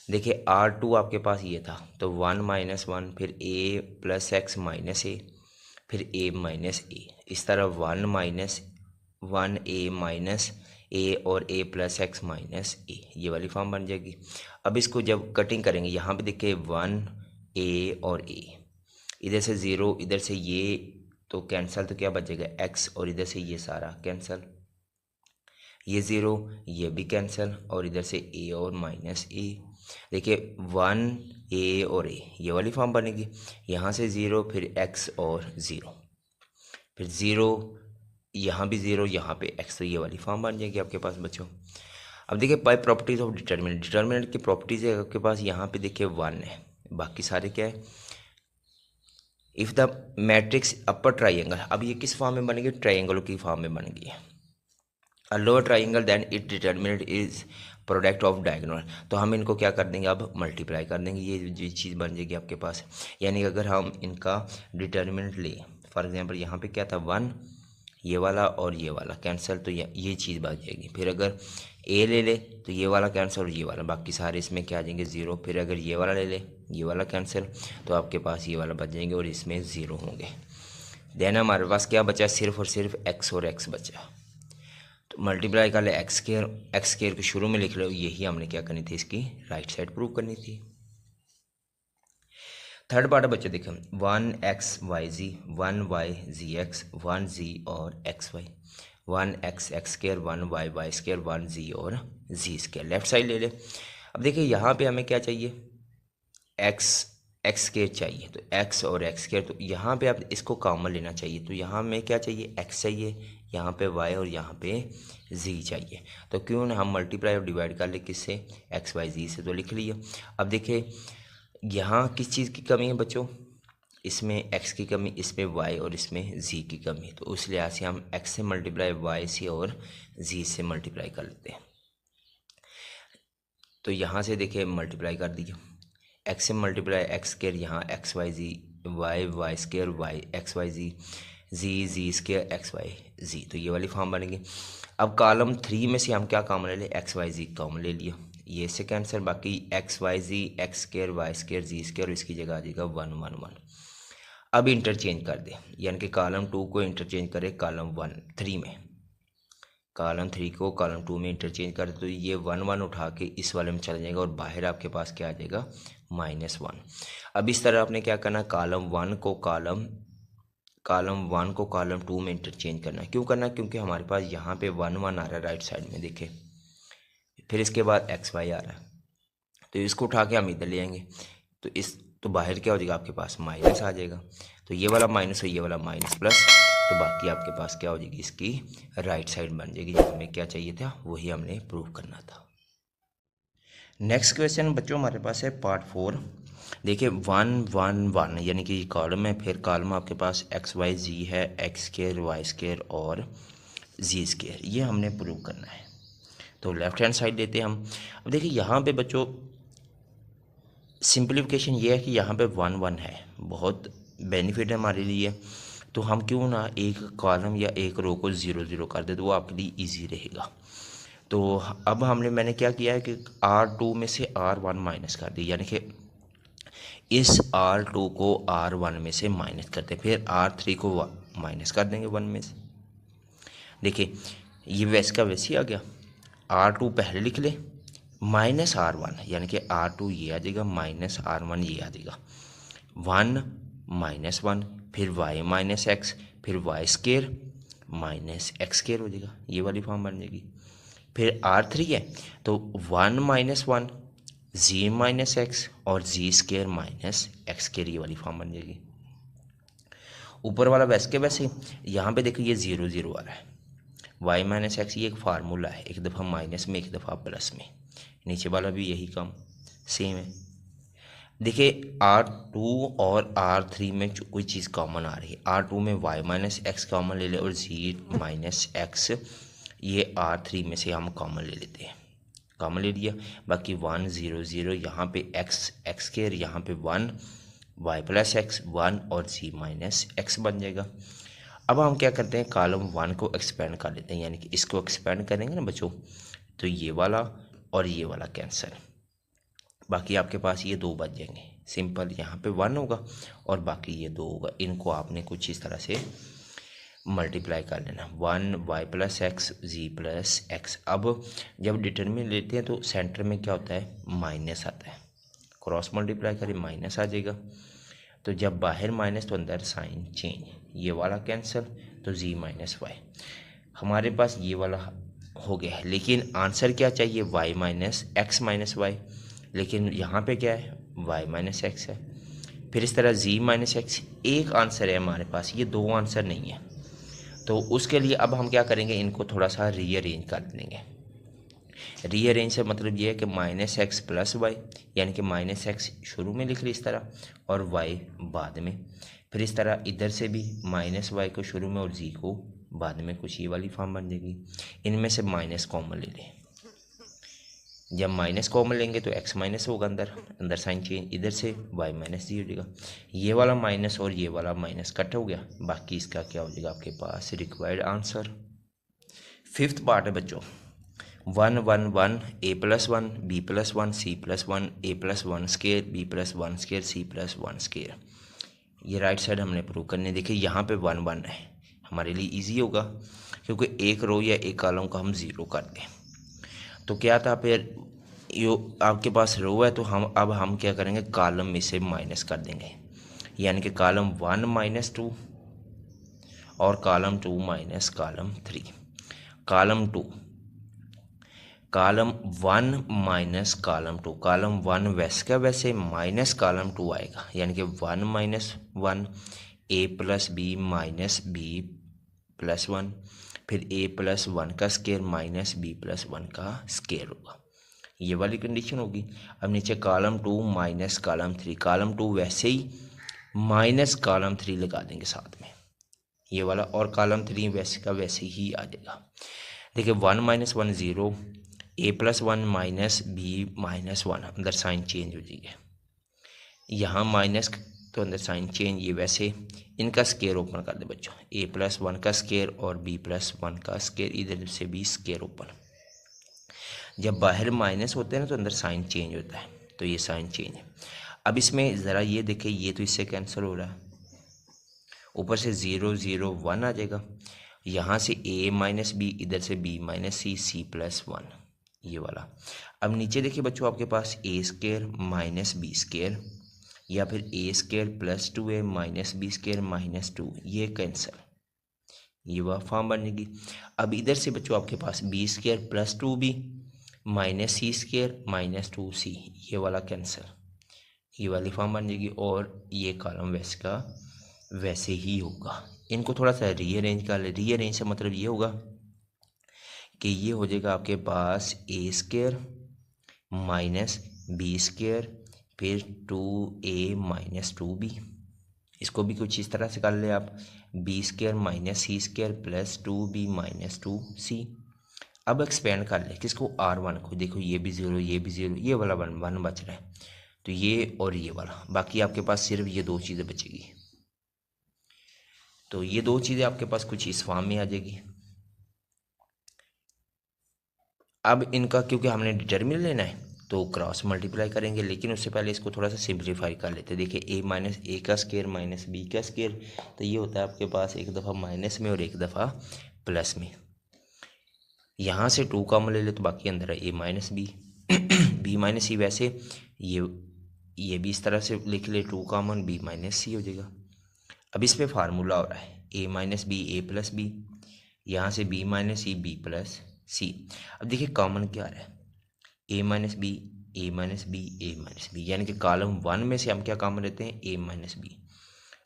देखिए R2 आपके पास ये था तो 1 माइनस 1, फिर a plus X minus A, फिर a माइनस ए। इस तरह 1 माइनस 1 a माइनस ए और a प्लस एक्स माइनस ए, ये वाली फॉर्म बन जाएगी। अब इसको जब कटिंग करेंगे यहाँ पे देखिए 1 a और a, इधर से 0, इधर से ये तो कैंसिल, तो क्या बचेगा x, और इधर से ये सारा कैंसिल, ये 0 ये भी कैंसिल, और इधर से a और माइनस ए। देखिए 1 a और a, ये वाली फॉर्म बनेगी। यहाँ से 0, फिर x और 0, फिर 0 यहाँ भी 0, यहाँ पे x, तो ये वाली फॉर्म बन जाएगी आपके पास बच्चों। अब देखिए by properties of determinant, determinant की प्रॉपर्टीज है आपके पास, यहाँ पे देखिए 1 है, बाकी सारे क्या है। If the matrix upper triangle, अब ये किस फॉर्म में बनेगी, ट्राइंगलों की फॉर्म में बनेगी। A lower triangle then it determinant is product of diagonal, तो हम इनको क्या कर देंगे, अब मल्टीप्लाई कर देंगे, ये चीज़ बन जाएगी आपके पास। यानी कि अगर हम इनका डिटर्मिनेंट लें, फॉर एग्जांपल यहाँ पे क्या था 1, ये वाला और ये वाला कैंसिल, तो ये चीज़ बन जाएगी। फिर अगर ए ले ले तो ये वाला कैंसिल और ये वाला, बाकी सारे इसमें क्या आ जाएंगे 0। फिर अगर ये वाला ले ले, ये वाला कैंसिल, तो आपके पास ये वाला बच जाएंगे और इसमें 0 होंगे। देन हमारे पास क्या बचा, सिर्फ और सिर्फ x और x बचा। तो मल्टीप्लाई कर ले एक्स स्क्वायर को शुरू में लिख लो, यही हमने क्या करनी थी, इसकी राइट साइड प्रूव करनी थी। थर्ड पार्ट है बच्चे देखो 1xyz, 1yzx, 1z और xy, 1x square, 1y square, 1z और z स्क्वायर। लेफ्ट साइड ले ले। अब देखिए यहाँ पे हमें क्या चाहिए, x स्क्वायर चाहिए, तो x और x स्क्वायर, तो यहाँ पे आप इसको कॉमन लेना चाहिए, तो यहाँ में क्या चाहिए, x चाहिए, यहाँ पे y और यहाँ पे z चाहिए। तो क्यों ना हम मल्टीप्लाई और डिवाइड कर ले किससे, x y z से, तो लिख लिया। अब देखिए यहाँ किस चीज़ की कमी है बच्चों, इसमें x की कमी, इसमें y और इसमें z की कमी, तो उस लिहाज से हम x से मल्टीप्लाई y से और z से मल्टीप्लाई कर लेते हैं। तो यहाँ से देखिए मल्टीप्लाई कर दीजिए, x से मल्टीप्लाई x स्क्वायर, यहाँ x y z, y square, y x y z, z square x y z, तो ये वाली फॉर्म बनेगी। अब कॉलम 3 में से हम क्या कॉमन ले लें, x y z कॉमन ले लिया, ये से कैंसिल, बाकी x y z, x square, y square, z square, इसकी जगह आ जाएगा 1 1 1। अब इंटरचेंज कर दे, यानी कि कॉलम 2 को इंटरचेंज करे कॉलम 3 में, कॉलम 3 को कॉलम 2 में इंटरचेंज कर दे, तो ये 1 उठा के इस वाले में चला जाएगा और बाहर आपके पास क्या आ जाएगा, -1। अब इस तरह आपने क्या करना, कॉलम 1 को कॉलम 2 में इंटरचेंज करना है। क्यों करना है, क्योंकि हमारे पास यहाँ पे 1 आ रहा है राइट साइड में, देखें, फिर इसके बाद XY आ रहा है, तो इसको उठा के हम इधर ले आएंगे, तो बाहर क्या हो जाएगा, आपके पास माइनस आ जाएगा, तो ये वाला माइनस और ये वाला माइनस प्लस, तो बाकी आपके पास क्या हो जाएगी, इसकी राइट साइड बन जाएगी। जो हमें क्या चाहिए था वही हमने प्रूव करना था। नेक्स्ट क्वेश्चन बच्चों हमारे पास है पार्ट 4। देखिए 1 1 1 यानी कि कॉलम है, फिर कॉलम आपके पास XYZ है, x² y² और z², ये हमने प्रूव करना है। तो लेफ्ट हैंड साइड लेते हैं हम। अब देखिए यहाँ पे बच्चों सिंप्लीफिकेशन ये है कि यहाँ पे 1 1 है, बहुत बेनिफिट है हमारे लिए, तो हम क्यों ना एक कॉलम या एक रो को 0 0 कर दे, तो वो आपके लिए इजी रहेगा। तो अब मैंने क्या किया है कि R2 में से R1 माइनस कर दी, यानी कि इस R2 को R1 में से माइनस करते, फिर R3 को माइनस कर देंगे 1 में से। देखिए ये वैसे का वैसे ही आ गया, R2 पहले लिख ले -R1, यानी कि R2 ये आ जाएगा, -R1 ये आ जाएगा, 1 -1, फिर y माइनस एक्स, फिर y² माइनस x² हो जाएगा, ये वाली फॉर्म बन जाएगी। फिर R3 है तो 1 -1 z माइनस एक्स और z² माइनस x², ये वाली फॉर्म बन जाएगी। ऊपर वाला वैसे के वैसे, यहाँ पे देखो ये 0 0 वाला है, y माइनस एक्स ये एक फार्मूला है, एक दफ़ा माइनस में एक दफ़ा प्लस में, नीचे वाला भी यही काम सेम है। देखिए R2 और R3 में कोई चीज़ कॉमन आ रही है, R2 में y माइनस एक्स कॉमन ले ले और z माइनस एक्स ये R3 में से हम कॉमन ले लेते हैं, कॉमन ले लिया, बाकी 1 0 0, यहाँ पे x² यहाँ पे 1 y प्लस एक्स 1 और z माइनस एक्स बन जाएगा। अब हम क्या करते हैं, कॉलम 1 को एक्सपेंड कर लेते हैं, यानी कि इसको एक्सपेंड करेंगे ना बच्चों, तो ये वाला और ये वाला कैंसिल, बाकी आपके पास ये 2 बच जाएंगे, सिंपल, यहाँ पे 1 होगा और बाकी ये 2 होगा, इनको आपने कुछ इस तरह से मल्टीप्लाई कर लेना, 1 y plus x z plus x. अब जब डिटरमिनेंट लेते हैं तो सेंटर में क्या होता है, माइनस आता है, क्रॉस मल्टीप्लाई करें माइनस आ जाएगा, तो जब बाहर माइनस तो अंदर साइन चेंज, ये वाला कैंसिल, तो z माइनस वाई, हमारे पास ये वाला हो गया है। लेकिन आंसर क्या चाहिए, y minus X minus Y, लेकिन यहाँ पे क्या है, y माइनस एक्स है, फिर इस तरह z माइनस एक्स, एक आंसर है हमारे पास, ये 2 आंसर नहीं है। तो उसके लिए अब हम क्या करेंगे, इनको थोड़ा सा रीअरेंज कर देंगे। रीअरेंज से मतलब ये है कि माइनस एक्स प्लस वाई, यानी कि माइनस एक्स शुरू में लिख ली इस तरह और वाई बाद में, फिर इस तरह इधर से भी माइनस वाई को शुरू में और जी को बाद में, कुछ ये वाली फॉर्म बन जाएगी। इनमें से माइनस कॉमन ले लें, जब माइनस कॉमन लेंगे तो x माइनस होगा, अंदर साइन चेंज, इधर से y माइनस जी हो जाएगा, ये वाला माइनस और ये वाला माइनस कट हो गया, बाकी इसका क्या हो जाएगा आपके पास रिक्वायर्ड आंसर। 5th पार्ट है बच्चों, 1 1 1 a plus 1 b plus 1 c plus 1 a plus 1 square b plus 1 square c plus 1 square, ये राइट साइड हमने प्रूव करने। देखिए यहाँ पे 1 1 है, हमारे लिए इजी होगा क्योंकि एक रो या एक कॉलम को हम 0 कर दें। तो क्या था, फिर यो आपके पास रो है तो हम क्या करेंगे, कॉलम में से माइनस कर देंगे, यानी कि कॉलम 1 माइनस 2 और column 2 minus column 3, column 2 column 1 minus column 2, column 1 वैसे का वैसे माइनस कॉलम 2 आएगा, यानी कि 1 minus 1 a plus B minus B plus 1, फिर a प्लस 1 का स्केयर माइनस b प्लस 1 का स्केयर होगा, ये वाली कंडीशन होगी। अब नीचे कॉलम 2 माइनस कॉलम 3, कॉलम 2 वैसे ही माइनस कॉलम 3 लगा देंगे साथ में, ये वाला, और कॉलम 3 वैसे का वैसे ही आ जाएगा। देखिए 1 minus 1 0, a plus 1 minus B minus 1, अंदर साइन चेंज हो जाएगा, यहाँ माइनस तो अंदर साइन चेंज, ये वैसे, इनका स्केयर ओपन कर दे बच्चों, a प्लस 1 का स्केयर और b प्लस 1 का स्केयर, इधर से भी स्केयर ओपन, जब बाहर माइनस होते हैं ना तो अंदर साइन चेंज होता है, तो ये साइन चेंज है। अब इसमें ज़रा ये देखें, ये तो इससे कैंसिल हो रहा है, ऊपर से 0 0 1 आ जाएगा, यहाँ से a माइनस बी, इधर से b minus C, C plus 1, ये वाला। अब नीचे देखिए बच्चों, आपके पास A square minus B square या फिर A square plus 2a minus B square minus 2, ये कैंसिल, ये वह फॉर्म बनेगी। अब इधर से बच्चों आपके पास B square plus 2b minus C square minus 2c, ये वाला कैंसिल, ये वाली फॉर्म बन जाएगी। और ये कॉलम वैसे का वैसे ही होगा। इनको थोड़ा सा रीअरेंज कर ले। रीअरेंज से मतलब ये होगा कि ये हो जाएगा आपके पास A square minus B square फिर 2a माइनस 2b, इसको भी कुछ इस तरह से कर ले आप, B square minus C square plus 2b minus 2c। अब एक्सपेंड कर ले किसको, R1 को। देखो ये भी 0, ये भी 0, ये वाला 1 बच रहा है, तो ये और ये वाला, बाकी आपके पास सिर्फ ये दो चीज़ें बचेगी। तो ये दो चीज़ें आपके पास कुछ इस फॉर्म में आ जाएगी। अब इनका क्योंकि हमने डिटर्मिनेंट लेना है तो क्रॉस मल्टीप्लाई करेंगे, लेकिन उससे पहले इसको थोड़ा सा सिंप्लीफाई कर लेते हैं। देखिए a माइनस ए का स्केयर माइनस बी का स्केयर, तो ये होता है आपके पास एक दफ़ा माइनस में और एक दफ़ा प्लस में। यहाँ से 2 कॉमन ले ले तो बाकी अंदर है a minus B B minus C. वैसे ये भी इस तरह से लिख ले, 2 कॉमन b माइनस सी हो जाएगा। अब इस पर फार्मूला हो रहा है a minus B A plus B, यहाँ से b minus C B plus C. अब देखिए कॉमन क्या आ रहा है, a minus B A minus B A minus B, यानी कि कॉलम 1 में से हम क्या कॉमन लेते हैं, a माइनस बी,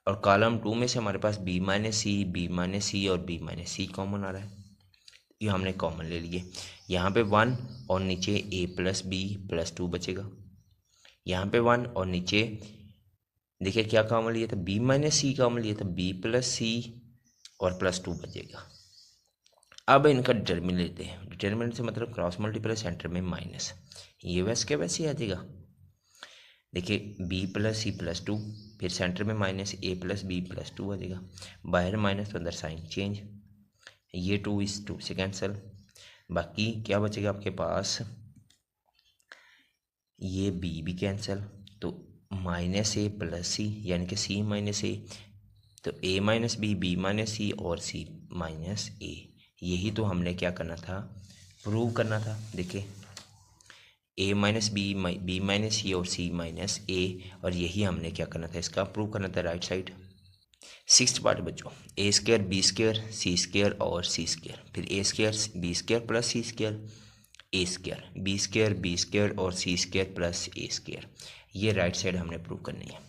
और कॉलम 2 में से हमारे पास b minus C B minus C और b माइनस सी कॉमन आ रहा है, ये हमने कॉमन ले लिए। यहाँ पे 1 और नीचे a प्लस बी प्लस 2 बचेगा, यहाँ पे 1 और नीचे देखिए क्या कॉमन लिया था, b माइनस सी कॉमन लिया था, b प्लस सी और प्लस 2 बचेगा। अब इनका डिटर्मिनेंट लेते हैं। डिटर्मिनेंट से मतलब क्रॉस मल्टीप्लाई सेंटर में माइनस, ये वैसे के वैसे आ जाएगा। देखिए b प्लस सी प्लस 2, फिर सेंटर में minus a plus B plus 2 आ जाएगा, बाहर माइनस तो अंदर साइन चेंज, ये 2 इस 2 से कैंसिल, बाकी क्या बचेगा आपके पास, ये b भी कैंसिल, तो माइनस a प्लस सी यानी कि c माइनस a, तो a minus B B minus C और c माइनस a। यही तो हमने क्या करना था, प्रूव करना था। देखिए a minus B B minus C और c माइनस a, और यही हमने क्या करना था, इसका प्रूव करना था राइट साइड। 6th पार्ट बच्चों, a square B square C square और सी स्क्वायर, फिर a square B square plus C square, a square B square और C square plus a square, ये राइट साइड हमने prove करनी है।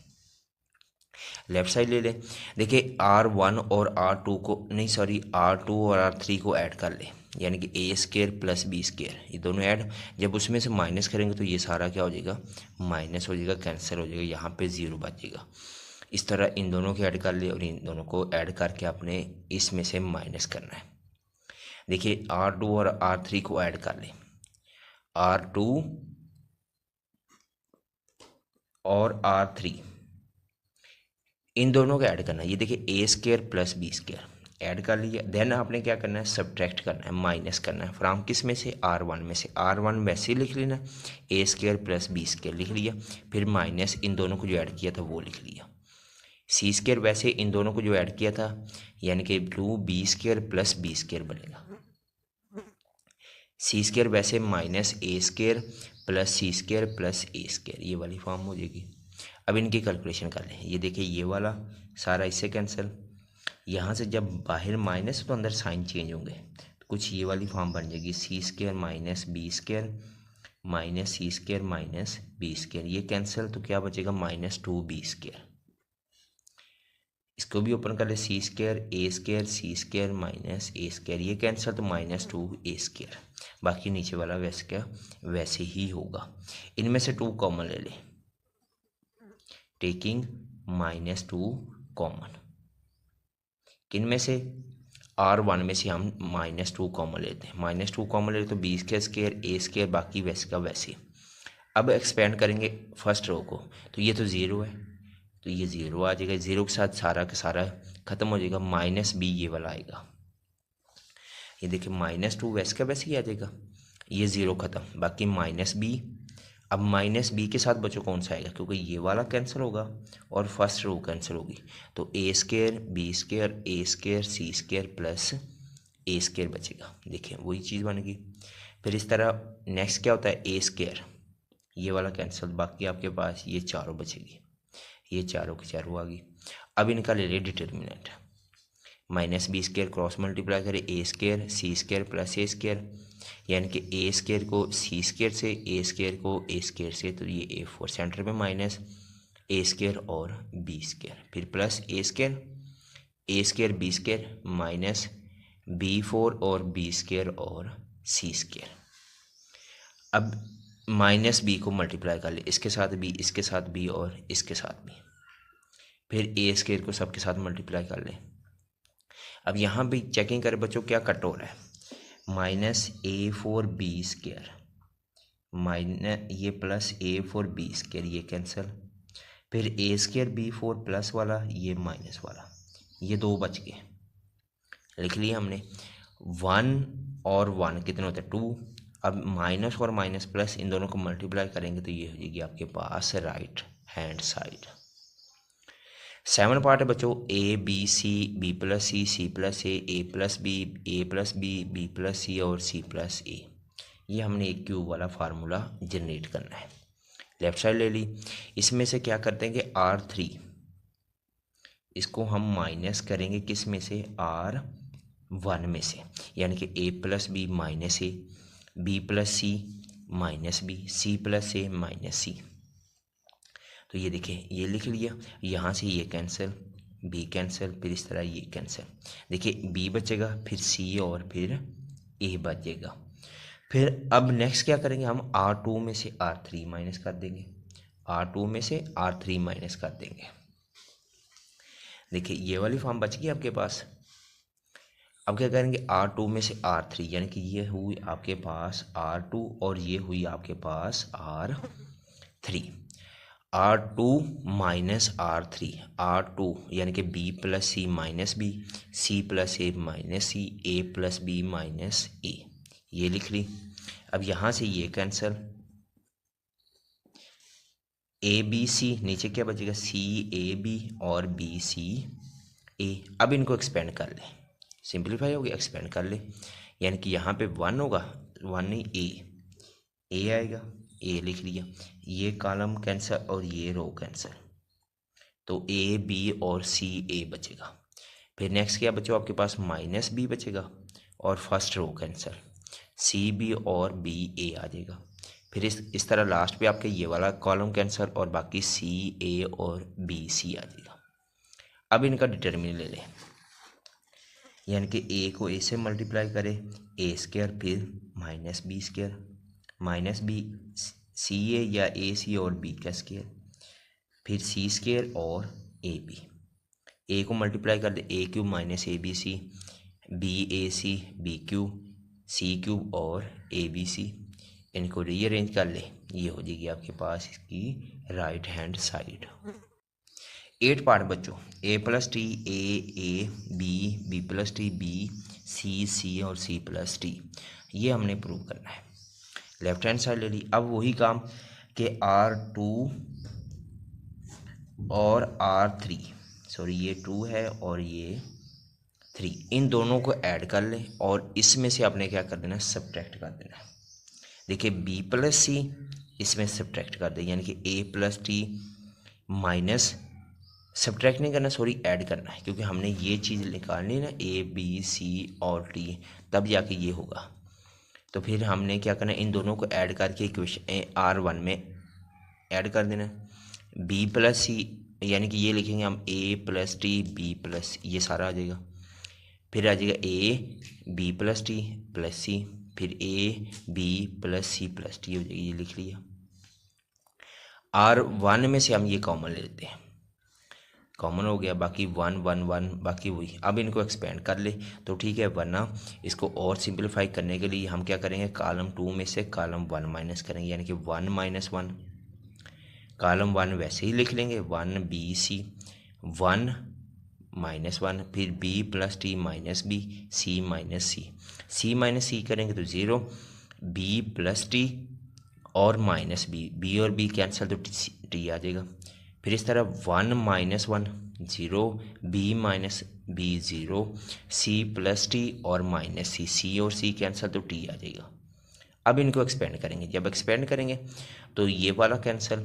Left side ले लें। देखिए R1 और R2 को नहीं सॉरी R2 और R3 को ऐड कर लें, यानी कि a square plus B square, ये दोनों ऐड, जब उसमें से माइनस करेंगे तो ये सारा क्या हो जाएगा, माइनस हो जाएगा, कैंसिल हो जाएगा, यहाँ पे 0 बचेगा। इस तरह इन दोनों को ऐड कर ले और इन दोनों को ऐड करके आपने इसमें से माइनस करना है। देखिए R2 और R3 को ऐड कर लें, R2 और R3 इन दोनों को ऐड करना है। ये देखिए a square plus B square add कर लिया, देन आपने क्या करना है, सब्ट्रैक्ट करना है, माइनस करना है फ्रॉम किस में से, R1 में से। R1 वैसे ही लिख लेना, a square plus B square लिख लिया, फिर माइनस इन दोनों को जो ऐड किया था वो लिख लिया। सी स्क्वायर वैसे इन दोनों को जो ऐड किया था, यानी कि 2b square plus B square बनेगा। सी स्क्वायर वैसे minus a square plus C square plus a square, ये वाली फॉर्म हो जाएगी। अब इनकी कैलकुलेशन कर लें। ये देखिए ये वाला सारा इससे कैंसिल, यहाँ से जब बाहर माइनस तो अंदर साइन चेंज होंगे, तो कुछ ये वाली फॉर्म बन जाएगी, C square minus B square minus C square minus B square, ये कैंसिल, तो क्या बचेगा, माइनस 2b स्क्वायर। इसको भी ओपन कर ले, सी square A square C square minus A square, ये कैंसिल, तो माइनस 2a स्क्वायर। बाकी नीचे वाला वैसे क्या वैसे ही होगा। इनमें से 2 कॉमन ले ले, टेकिंग माइनस 2 कॉमन, किन में से, R1 में से हम माइनस 2 कॉमन लेते हैं, माइनस 2 कॉमन ले तो b का स्क्वायर a स्क्वायर, बाकी वैसे का वैसे। अब एक्सपेंड करेंगे फर्स्ट रो को, तो ये तो 0 है, तो ये 0 आ जाएगा, 0 के साथ सारा का सारा खत्म हो जाएगा, माइनस b ये वाला आएगा। ये देखिए माइनस 2 वैसे का वैसे ही आ जाएगा, ये 0 खत्म, बाकी माइनस b अब माइनस बी के साथ बच्चों कौन सा आएगा, क्योंकि ये वाला कैंसिल होगा और फर्स्ट रो कैंसिल होगी, तो ए square B square A square C square plus A square बचेगा। देखिए वही चीज़ बन गई। फिर इस तरह नेक्स्ट क्या होता है, ए स्क्वायर, ये वाला कैंसिल, बाकी आपके पास ये चारों बचेगी, ये चारों की चारों आ गई। अब इनका ले लें determinant, minus B square cross multiply करें A square C square plus A square, यानी कि ए स्क्वायर को सी स्क्वायर से, ए स्क्वायर को ए स्क्वायर से, तो ये ए फोर सेंटर में माइनस ए स्क्वायर और बी स्क्वायर, फिर plus A square B square minus B four और बी स्क्वायर और सी स्क्वायर। अब माइनस बी को मल्टीप्लाई कर ले, इसके साथ बी, इसके साथ बी और इसके साथ बी, फिर ए स्क्वायर को सबके साथ मल्टीप्लाई कर ले। अब यहाँ भी चेकिंग करें बच्चों क्या कट हो रहा है, माइनस ए फोर बी स्क्वायर माइनस ये प्लस ए फोर बी स्क्वायर, ये कैंसिल, फिर A square B four plus वाला ये माइनस वाला, ये दो बच गए, लिख लिया हमने। 1 और 1 कितने होते हैं 2। अब माइनस और माइनस प्लस इन दोनों को मल्टीप्लाई करेंगे तो ये हो जाएगी आपके पास राइट हैंड साइड। 7 पार्ट है बच्चों, A B C B plus C plus A plus B A plus B plus C और सी प्लस ए। ये हमने एक क्यूब वाला फार्मूला जनरेट करना है। लेफ्ट साइड ले ली, इसमें से क्या करते हैं कि R3 इसको हम माइनस करेंगे किस में से, R1 में से, यानी कि A plus B minus A, B plus C minus B, C plus A minus सी। तो ये देखिए ये लिख लिया, यहाँ से ये कैंसिल, बी कैंसिल, फिर इस तरह ये कैंसिल, देखिए बी बचेगा, फिर सी और फिर ए बचेगा। फिर अब नेक्स्ट क्या करेंगे हम, R2 में से R3 माइनस कर देंगे, R2 में से R3 माइनस कर देंगे। देखिए ये वाली फॉर्म बच गई आपके पास। अब क्या करेंगे, R2 में से R3, यानी कि ये हुई आपके पास R2 और ये हुई आपके पास R3। R2 minus R3, R2 यानी कि B plus C minus B, C plus A minus C, A plus B minus ए, ये लिख ली। अब यहाँ से ये कैंसिल, ए बी सी, नीचे क्या बचेगा सी ए बी और बी सी ए। अब इनको एक्सपेंड कर ले, सिंप्लीफाई हो गया, एक्सपेंड कर ले, यानी कि यहाँ पे 1 होगा, 1 नहीं ए आएगा, ए लिख लिया, ये कॉलम कैंसिल और ये रो कैंसिल, तो ए बी और सी ए बचेगा। फिर नेक्स्ट क्या बचो आपके पास, माइनस बी बचेगा और first row cancel, C B और बी ए आ जाएगा। फिर इस तरह लास्ट पे आपके ये वाला कॉलम कैंसिल और बाकी सी ए और बी सी आ जाएगा। अब इनका डिटर्मिनेंट ले लें, यानी कि ए को ए से मल्टीप्लाई करें, ए स्क्वायर फिर minus B square minus B C A या ए सी और बी का स्क्वायर, फिर सी स्क्वायर और ए बी, ए को मल्टीप्लाई कर दे, A cube minus A B C, B A C B cube C cube और ए बी सी, इनको रीअरेंज कर ले, ये हो जाएगी आपके पास इसकी राइट हैंड साइड। 8 पार्ट बच्चों, A plus T A B plus T B C और सी प्लस टी, ये हमने प्रूव करना है। लेफ्ट हैंड साइड ले ली। अब वही काम कि R2 और R3, सॉरी ये 2 है और ये 3, इन दोनों को ऐड कर ले और इसमें से आपने क्या कर देना, सब्ट्रैक्ट कर देना। देखिए बी प्लस सी इसमें सब्ट्रैक्ट कर दे, यानी कि A plus T minus, subtract नहीं करना सॉरी ऐड करना है, क्योंकि हमने ये चीज़ निकालनी है ना, ए बी सी और टी, तब जाके ये होगा। तो फिर हमने क्या करना है, इन दोनों को ऐड करके इक्वेशन R1 में ऐड कर देना, बी प्लस सी, यानी कि ये लिखेंगे हम A plus T B plus, ये सारा आ जाएगा, फिर आ जाएगा A B plus T plus C, फिर A B plus C plus T हो जाएगी, ये लिख लिया। R1 में से हम ये कॉमन ले लेते हैं, कॉमन हो गया, बाकी 1 1 1 बाकी वही। अब इनको एक्सपेंड कर ले तो ठीक है, वरना इसको और सिंपलीफाई करने के लिए हम क्या करेंगे, कॉलम 2 में से कॉलम 1 माइनस करेंगे, यानी कि 1 माइनस 1, कॉलम 1 वैसे ही लिख लेंगे 1 बी सी 1 माइनस 1, फिर B plus T minus B C minus C, C minus C करेंगे तो 0, बी प्लस टी और माइनस बी और बी कैंसिल तो टी आ जाएगा। फिर इस तरह 1 minus 1 0, B minus B 0, C plus T और माइनस सी और सी कैंसिल तो टी आ जाएगा। अब इनको एक्सपेंड करेंगे, जब एक्सपेंड करेंगे तो ये वाला कैंसिल,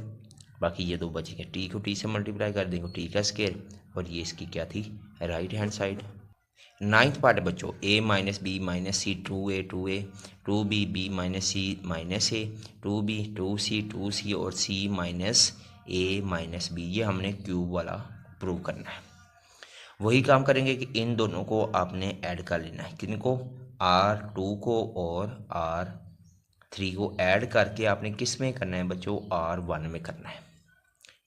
बाकी ये दो बचेंगे, टी को टी से मल्टीप्लाई कर देंगे, टी का स्केयर, और ये इसकी क्या थी, right hand side. 9th part है बच्चों, ए माइनस बी माइनस सी 2a 2b b minus C minus ए 2b 2c और c माइनस ए माइनस बी। ये हमने क्यूब वाला प्रूव करना है। वही काम करेंगे कि इन दोनों को आपने ऐड कर लेना है, किनको, R2 को और R3 को ऐड करके आपने किस में करना है बच्चों, R1 में करना है।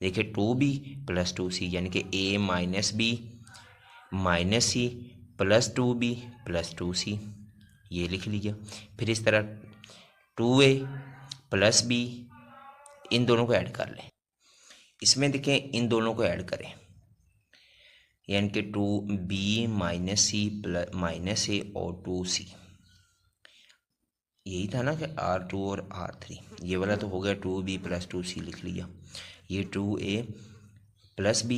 देखिए 2b प्लस 2c यानी कि a minus B minus C plus 2b plus 2c, ये लिख लीजिए। फिर इस तरह 2a प्लस b, इन दोनों को ऐड कर लें। इसमें देखें इन दोनों को ऐड करें, यानी कि 2b minus C plus minus A और 2c, यही था ना कि R2 और R3। ये वाला तो हो गया 2b प्लस 2c लिख लिया। ये 2a प्लस b,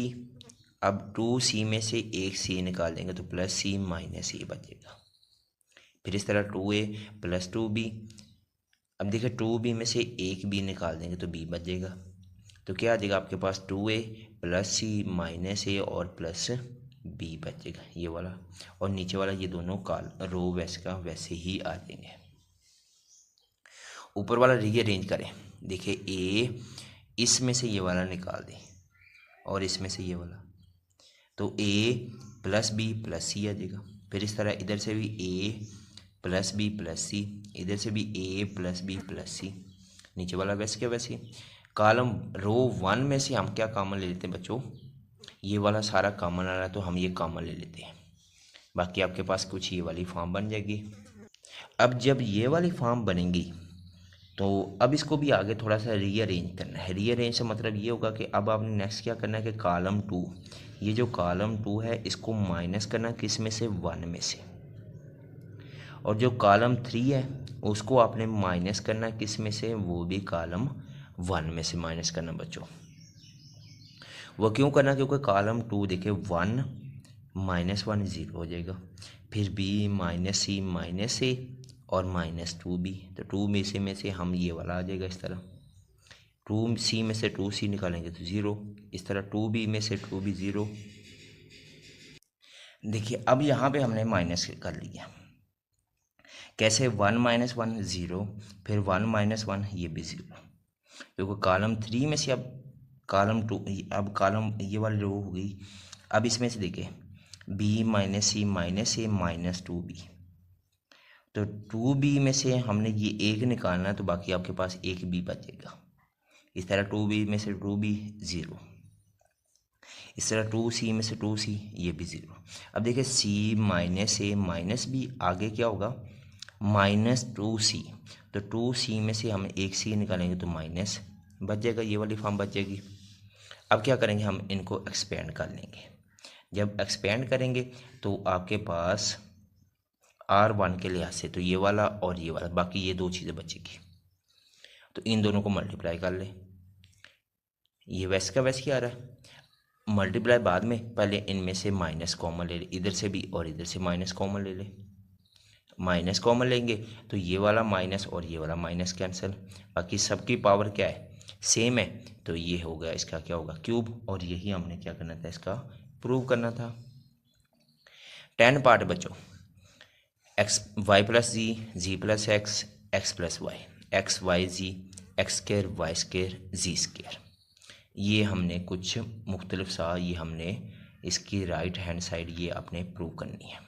अब 2c में से एक c निकाल देंगे तो प्लस c माइनस ए बचेगा। फिर इस तरह 2a प्लस 2b, अब देखिए 2b में से एक b निकाल देंगे तो b बचेगा। तो क्या आ जाएगा आपके पास, 2a plus c minus A और प्लस b बचेगा ये वाला, और नीचे वाला ये दोनों रो वैसे का वैसे ही आ जाएंगे। ऊपर वाला रीअरेंज करें, देखिए a इसमें से ये वाला निकाल दें और इसमें से ये वाला, तो a प्लस बी प्लस सी आ जाएगा। फिर इस तरह इधर से भी a प्लस बी प्लस सी, इधर से भी a प्लस बी प्लस सी, नीचे वाला वैसे क्या वैसे। कॉलम रो 1 में से हम क्या कॉमन ले लेते हैं बच्चों, ये वाला सारा कॉमन आ रहा है तो हम ये कॉमन ले लेते हैं, बाकी आपके पास कुछ ये वाली फॉर्म बन जाएगी। अब जब ये वाली फॉर्म बनेंगी तो अब इसको भी आगे थोड़ा सा रीअरेंज करना है। रीअरेंज से मतलब ये होगा कि अब आपने नेक्स्ट क्या करना है कि कॉलम 2, ये जो कॉलम 2 है इसको माइनस करना किस में से, 1 में से, और जो कॉलम 3 है उसको आपने माइनस करना किस में से, वो भी कॉलम 1 में से माइनस करना बच्चों। वो क्यों करना, क्योंकि कॉलम 2 देखिए 1 माइनस 1 0 हो जाएगा, फिर b minus C minus A और माइनस 2b, तो 2 में से हम ये वाला आ जाएगा इस तरह, 2c में से 2c निकालेंगे तो 0, इस तरह 2b में से 2b 0। देखिए अब यहाँ पे हमने माइनस कर लिया, कैसे, 1 माइनस 1 0, फिर 1 माइनस 1 ये भी 0, क्योंकि कॉलम 3 में से अब कॉलम 2, अब कॉलम ये वाली रो हो गई। अब इसमें से देखिए b माइनस सी माइनस ए माइनस 2b, तो 2b में से हमने ये एक निकालना है तो बाकी आपके पास एक b बचेगा। इस तरह 2b में से 2b 0, इस तरह 2c में से 2c ये भी 0। अब देखिए c माइनस ए माइनस b, आगे क्या होगा, माइनस 2c, तो 2c में से हम एक c निकालेंगे तो माइनस बच जाएगा, ये वाली फॉर्म बच जाएगी। अब क्या करेंगे, हम इनको एक्सपेंड कर लेंगे। जब एक्सपेंड करेंगे तो आपके पास R1 के लिहाज से तो ये वाला और ये वाला, बाकी ये दो चीज़ें बचेगी, तो इन दोनों को मल्टीप्लाई कर ले। ये वैसे का वैसे क्या आ रहा है, मल्टीप्लाई बाद में, पहले इनमें से माइनस कॉमन ले ले, इधर से भी और इधर से माइनस कॉमन ले ले। माइनस कॉमन लेंगे तो ये वाला माइनस और ये वाला माइनस कैंसिल, बाकी सबकी पावर क्या है, सेम है, तो ये हो गया इसका क्या होगा, क्यूब, और यही हमने क्या करना था, इसका प्रूव करना था। 10 पार्ट बच्चों, X Y plus Z plus X plus Y, X Y Z, X square Y square Z square, ये हमने कुछ मुख्तलिफ सा, ये हमने इसकी राइट हैंड साइड ये आपने प्रूव करनी है।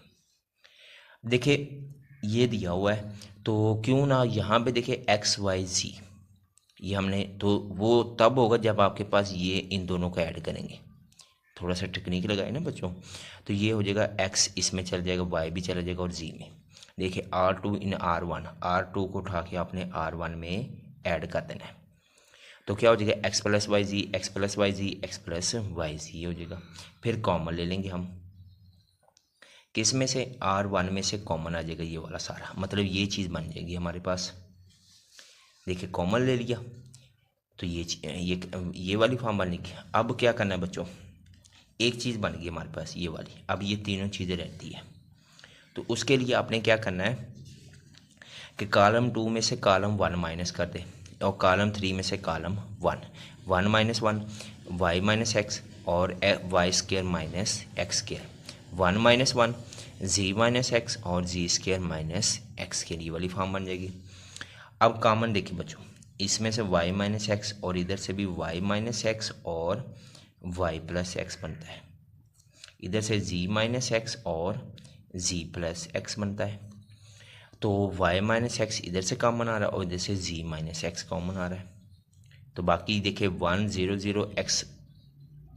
देखिए ये दिया हुआ है तो क्यों ना यहाँ पे देखिए एक्स वाई जी, ये हमने, तो वो तब होगा जब आपके पास ये इन दोनों को ऐड करेंगे, थोड़ा सा टेक्निक लगाए ना बच्चों, तो ये हो जाएगा एक्स इसमें चल जाएगा, वाई भी चला जाएगा और जी में। देखिए R2 इन R1, R2 को उठा के आपने R1 में ऐड कर देना है, तो क्या हो जाएगा, x plus Y Z x plus Y Z x plus Y जी हो जाएगा। फिर कॉमन ले लेंगे हम, किस में से, R1 में से कॉमन आ जाएगा ये वाला सारा, मतलब ये चीज़ बन जाएगी हमारे पास। देखिए कॉमन ले लिया तो ये वाली फॉर्म बन गई। अब क्या करना है बच्चों, एक चीज़ बन गई हमारे पास ये वाली, अब ये तीनों चीज़ें रहती है। तो उसके लिए आपने क्या करना है कि कॉलम 2 में से कॉलम 1 माइनस कर दे और कॉलम 3 में से column 1, 1 minus 1 Y minus X और Y square minus X square, 1 minus 1 Z minus X और Z square minus X square, ये वाली फॉर्म बन जाएगी। अब कॉमन देखिए बच्चों, इसमें से y माइनस एक्स और इधर से भी y माइनस एक्स और y प्लस एक्स बनता है, इधर से g माइनस एक्स और g प्लस एक्स बनता है। तो y माइनस एक्स इधर से कॉमन आ रहा है और इधर से g माइनस एक्स कॉमन आ रहा है। तो बाकी देखिए 1 0 0 x,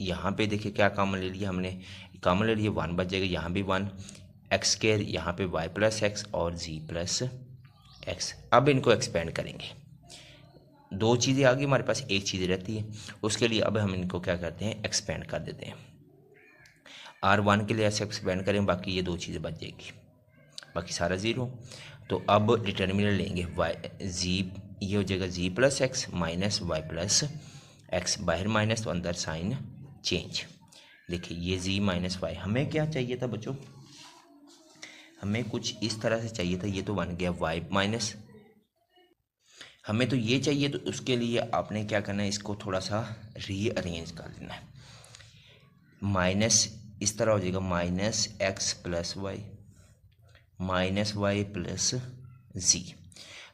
यहाँ पे देखिए क्या कॉमन ले लिया हमने, कॉमन ले लिया 1 बच जाएगा, यहाँ भी 1 एक्स स्केयर, यहाँ पे y प्लस एक्स और g प्लस एक्स। अब इनको एक्सपेंड करेंगे, दो चीज़ें आ गई हमारे पास, एक चीज़ रहती है, उसके लिए अब हम इनको क्या करते हैं एक्सपेंड कर देते हैं। R1 के लिए ऐसे एक्सपेंड करें, बाकी ये दो चीज़ें बच जाएगी, बाकी सारा ज़ीरो। तो अब डिटर्मिनर लेंगे वाई जी, ये हो जाएगा Z plus X minus Y plus X, बाहर माइनस तो अंदर साइन चेंज। देखिए ये जी माइनस वाई, हमें क्या चाहिए था बच्चों, हमें कुछ इस तरह से चाहिए था, ये तो बन गया वाई माइनस, हमें तो ये चाहिए, तो उसके लिए आपने क्या करना है, इसको थोड़ा सा रीअरेंज कर देना है। माइनस इस तरह हो जाएगा minus X plus Y minus Y plus Z,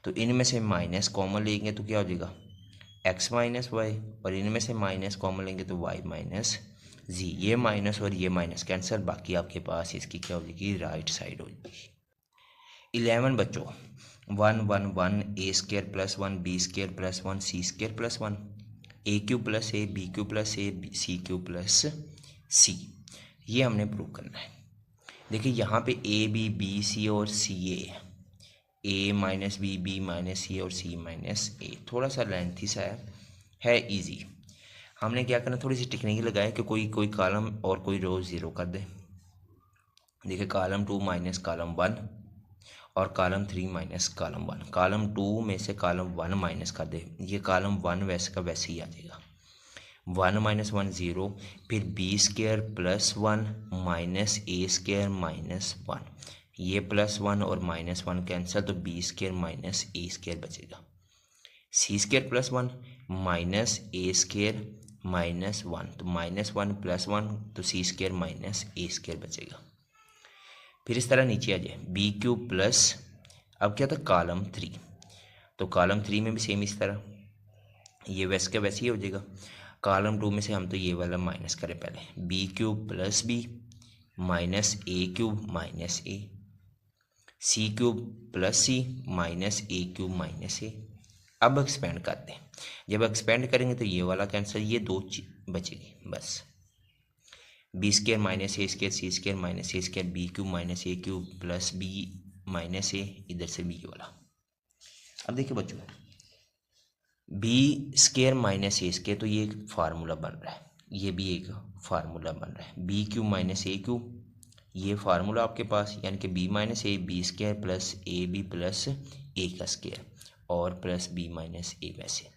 तो इनमें से माइनस कॉमन लेंगे तो क्या हो जाएगा एक्स माइनस वाई, और इनमें से माइनस कॉमन लेंगे तो वाई माइनस जी, ये माइनस और ये माइनस कैंसिल, बाकी आपके पास इसकी क्या हो जाएगी राइट साइड हो जाएगी। 11 बच्चों 1 1 1 A square plus 1 B square plus 1 C square plus 1 A Q plus A B Q plus A C Q plus C, ये हमने प्रूव करना है। देखिए यहाँ पे ए बी सी और सी ए माइनस बी माइनस सी और सी माइनस ए, थोड़ा सा लेंथी सा है इजी। हमने क्या करना, थोड़ी सी टेक्निक लगाया कि कोई कॉलम और कोई रो ज़ीरो कर दे। देखिए कॉलम 2 माइनस कॉलम 1 और कॉलम 3 माइनस कॉलम 1, कॉलम 2 में से कॉलम 1 माइनस कर दे, ये कॉलम 1 वैसे का वैसे ही आ जाएगा, 1 माइनस 1 0, फिर B square plus 1 minus A square minus 1, ये प्लस 1 और माइनस 1 कैंसिल, तो B square minus A square बचेगा, सी square plus 1 minus A square minus 1, तो माइनस 1 प्लस 1 तो सी स्केयर माइनस ए स्केयर बचेगा। फिर इस तरह नीचे आ जाए बी क्यू प्लस, अब क्या था कॉलम 3, तो कॉलम 3 में भी सेम इस तरह, ये वैसे का वैसे ही हो जाएगा। कॉलम 2 में से हम तो ये वाला माइनस करें पहले, B cube plus B minus A cube minus A, C cube plus C minus A cube minus A. अब एक्सपेंड करते हैं, जब एक्सपेंड करेंगे तो ये वाला कैंसिल, ये दो बचेगी बस, B square minus A square C square minus A square B cube minus A cube plus B minus ए, इधर से बी वाला। अब देखिए बच्चों B square minus A square, तो ये एक फार्मूला बन रहा है, ये भी एक फार्मूला बन रहा है, B cube minus A cube, ये फार्मूला आपके पास, यानी कि B minus A B square plus A B plus A का स्केयर और प्लस बी माइनस ए, वैसे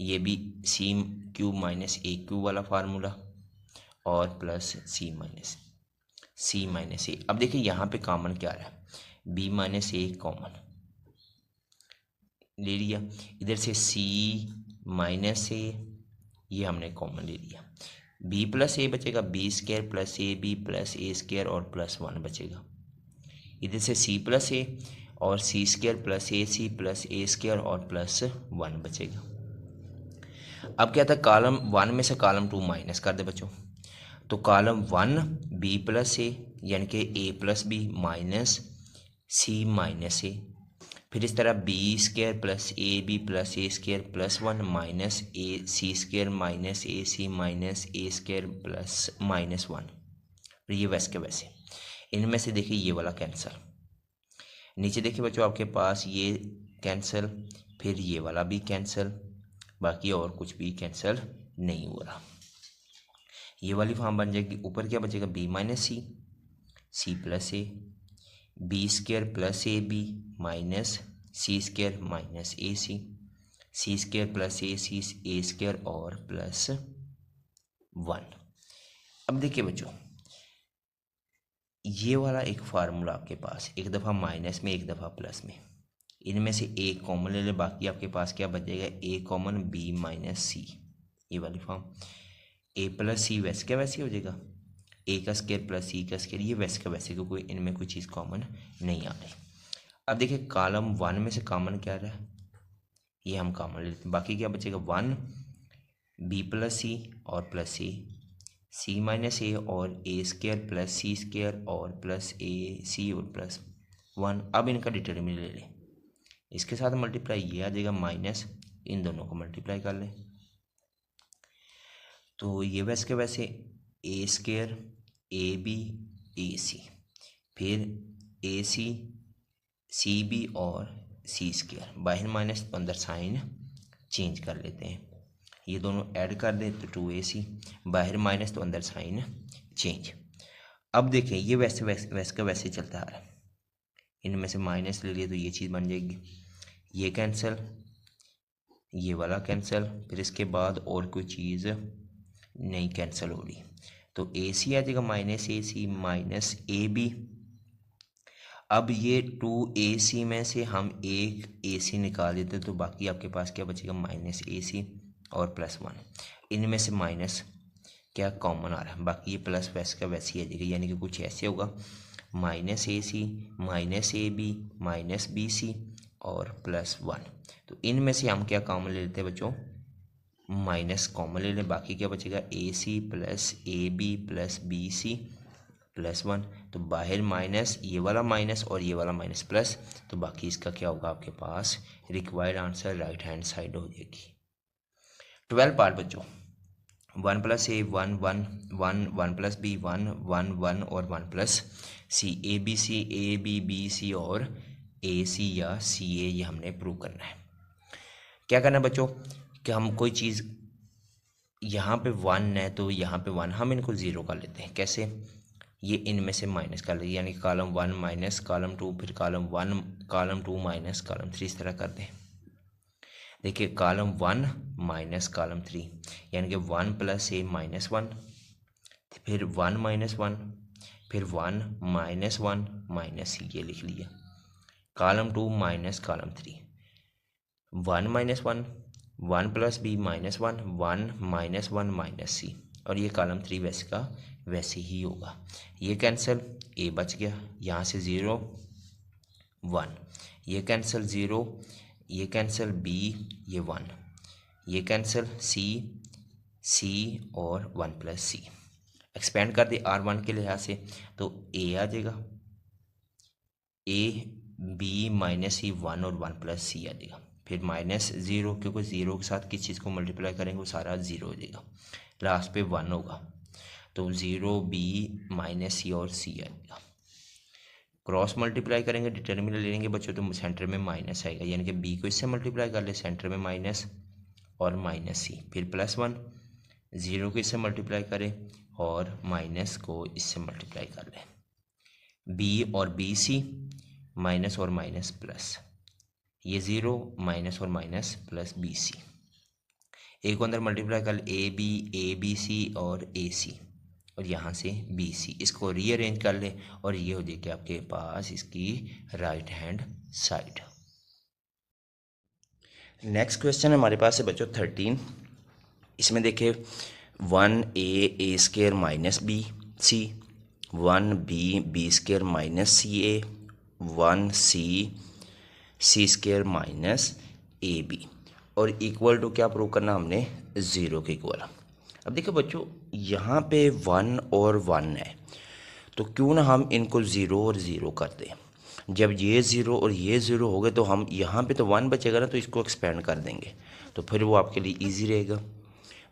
ये भी सी क्यूब माइनस ए क्यूब वाला फार्मूला और प्लस सी माइनस ए। अब देखिए यहाँ पे कॉमन क्या रहा है, बी माइनस ए कॉमन ले लिया, इधर से सी माइनस ए ये हमने कॉमन ले लिया, बी प्लस ए बचेगा, B square plus A B plus A square और प्लस 1 बचेगा, इधर से सी प्लस ए और C square plus A C plus A square और प्लस 1 बचेगा। अब क्या था, कॉलम 1 में से कॉलम 2 माइनस कर दे बच्चों, तो कॉलम 1 बी प्लस ए यानी कि A plus B minus C minus A, फिर इस तरह B square plus A B plus A square plus 1 minus A C square minus A C minus A square plus minus 1, और ये वैसे के वैसे। इनमें से देखिए ये वाला कैंसिल, नीचे देखिए बच्चों आपके पास ये कैंसिल, फिर ये वाला भी कैंसिल, बाकी और कुछ भी कैंसिल नहीं हो रहा, ये वाली फॉर्म बन जाएगी। ऊपर क्या बचेगा, B minus C C plus A B square plus A B minus C square minus A C, C square plus A square और प्लस 1। अब देखिए बच्चों, ये वाला एक फार्मूला आपके पास, एक दफ़ा माइनस में एक दफ़ा प्लस में, इनमें से एक कॉमन ले ले, बाकी आपके पास क्या बचेगा, ए कॉमन बी माइनस सी, ये वाली फॉर्म। ए प्लस सी वैसे क्या वैसे हो जाएगा, ए का स्क्वायर प्लस सी का स्क्वायर, ये वैसे का वैसे, क्योंकि इनमें कोई चीज़ कॉमन नहीं आ रही। अब देखिए कॉलम 1 में से कॉमन क्या रहा है, ये हम कॉमन ले लेते हैं, बाकी क्या बचेगा 1 बी प्लस सी और प्लस सी माइनस ए और ए स्क्वायर प्लस सी स्क्वायर और प्लस ए सी और प्लस 1। अब इनका डिटर्मिनेंट ले लें, इसके साथ मल्टीप्लाई ये आ जाएगा माइनस, इन दोनों को मल्टीप्लाई कर लें तो ये वैसे के वैसे ए स्क्वायर ए बी ए सी, फिर ए सी बी और सी स्क्वायर, बाहर माइनस तो अंदर साइन चेंज कर लेते हैं, ये दोनों ऐड कर दें तो 2ac, बाहर माइनस तो अंदर साइन चेंज। अब देखें ये वैसे का वैसे चलता आ रहा है, इनमें से माइनस ले लिए तो ये चीज़ बन जाएगी, ये कैंसिल, ये वाला कैंसिल, फिर इसके बाद और कोई चीज़ नहीं कैंसिल हो रही, तो ए सी आ जाएगा minus A C minus A B. अब ये 2ac में से हम एक ac निकाल देते तो बाकी आपके पास क्या बचेगा, माइनस ए सी और प्लस 1, इनमें से माइनस क्या कॉमन आ रहा है, बाकी ये प्लस वैसे का वैसे ही आ जाएगा, यानी कि कुछ ऐसे होगा minus A C minus A B minus B C और प्लस 1। तो इनमें से हम क्या कॉमन ले लेते हैं बच्चों, माइनस कॉमन ले लें, बाकी क्या बचेगा A C plus A B plus B C plus 1। तो बाहर माइनस, ये वाला माइनस और ये वाला माइनस प्लस, तो बाकी इसका क्या होगा आपके पास, required answer right hand side हो जाएगी। 12 पार्ट बच्चों, 1 प्लस ए 1 1 1 1 प्लस बी 1 1 1 और 1 plus C, A B C A B B C और ए सी या सी ए, ये हमने प्रूव करना है। क्या करना है बच्चों कि हम कोई चीज़ यहाँ पे 1 है तो यहाँ पे 1 हम इनको 0 कर लेते हैं, कैसे, ये इनमें से माइनस कर लेते, यानी कॉलम 1 माइनस कॉलम 2, फिर कॉलम 1 कॉलम 2 माइनस कॉलम 3, इस तरह कर दें। देखिए कॉलम 1 माइनस कॉलम 3, यानी कि 1 प्लस ए माइनस 1, फिर 1 माइनस 1, फिर 1 माइनस 1 माइनस सी, ये लिख लिया। Column 2 minus column 3, 1 minus 1 1 plus B minus 1 1 minus 1 minus C, और ये कॉलम 3 वैसे का वैसे ही होगा, ये कैंसिल, ए बच गया, यहाँ से 0 1, ये कैंसिल 0, ये कैंसिल बी, ये 1, ये कैंसिल सी और 1 प्लस सी। एक्सपेंड कर दे R1 के लिहाज से तो ए आ जाएगा, ए बी माइनस सी 1 और 1 प्लस सी आ जाएगा, फिर माइनस 0, क्योंकि 0 के साथ किस चीज़ को मल्टीप्लाई करेंगे वो सारा 0 हो जाएगा, लास्ट पे 1 होगा, तो 0 बी माइनस सी और सी आएगा। क्रॉस मल्टीप्लाई करेंगे, डिटर्मिनेंट ले लेंगे बच्चों, तो सेंटर में माइनस आएगा, यानी कि बी को इससे मल्टीप्लाई कर ले, सेंटर में माइनस और माइनस सी, फिर प्लस 1, 0 को इससे मल्टीप्लाई करें और माइनस को इससे मल्टीप्लाई कर लें, बी और बी सी माइनस और माइनस प्लस, ये 0 माइनस और माइनस प्लस बी सी, ए को अंदर मल्टीप्लाई कर ले, ए बी सी और ए सी, और यहाँ से बी सी, इसको रीअरेंज कर ले और ये हो जाएगी आपके पास इसकी right hand side. Next question हमारे पास है बच्चों 13, इसमें देखिए 1a square minus B C, 1b square minus C A, 1c square minus A B, और इक्वल टू क्या प्रूव करना हमने, 0 के इक्वल। अब देखो बच्चों यहाँ पे 1 और 1 है, तो क्यों ना हम इनको 0 और 0 कर दें, जब ये 0 और ये 0 हो गए तो हम यहाँ पे तो 1 बचेगा ना, तो इसको एक्सपेंड कर देंगे तो फिर वो आपके लिए इजी रहेगा।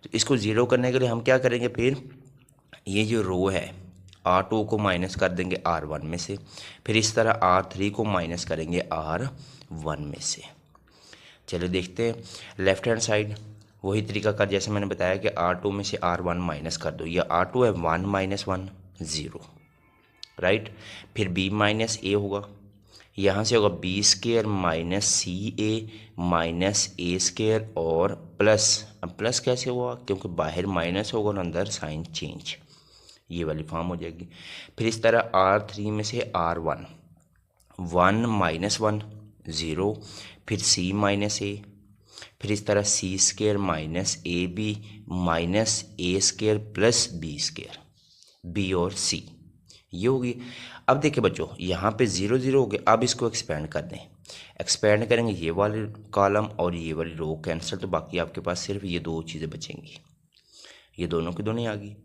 तो इसको 0 करने के लिए हम क्या करेंगे, फिर ये जो रो है R2 को माइनस कर देंगे R1 में से, फिर इस तरह R3 को माइनस करेंगे R1 में से। चलो देखते हैं लेफ्ट हैंड साइड, वही तरीका कर जैसे मैंने बताया कि R2 में से R1 माइनस कर दो, ये R2 है 1 माइनस 1 0, राइट, फिर B माइनस ए होगा, यहाँ से होगा B square minus C A minus A square और प्लस, अब प्लस कैसे हुआ, क्योंकि बाहर माइनस होगा और अंदर साइन चेंज, ये वाली फॉर्म हो जाएगी। फिर इस तरह R3 में से R1, 1 माइनस 1 ज़ीरो, फिर C माइनस ए, फिर इस तरह C square minus A B minus A square plus B square, B और सी, ये होगी। अब देखिए बच्चों यहाँ पे 0 0 हो गए, अब इसको एक्सपेंड कर दें, एक्सपेंड करेंगे ये वाली कॉलम और ये वाली रो कैंसिल, तो बाकी आपके पास सिर्फ ये दो चीज़ें बचेंगी, ये दोनों की दोनों आ गई।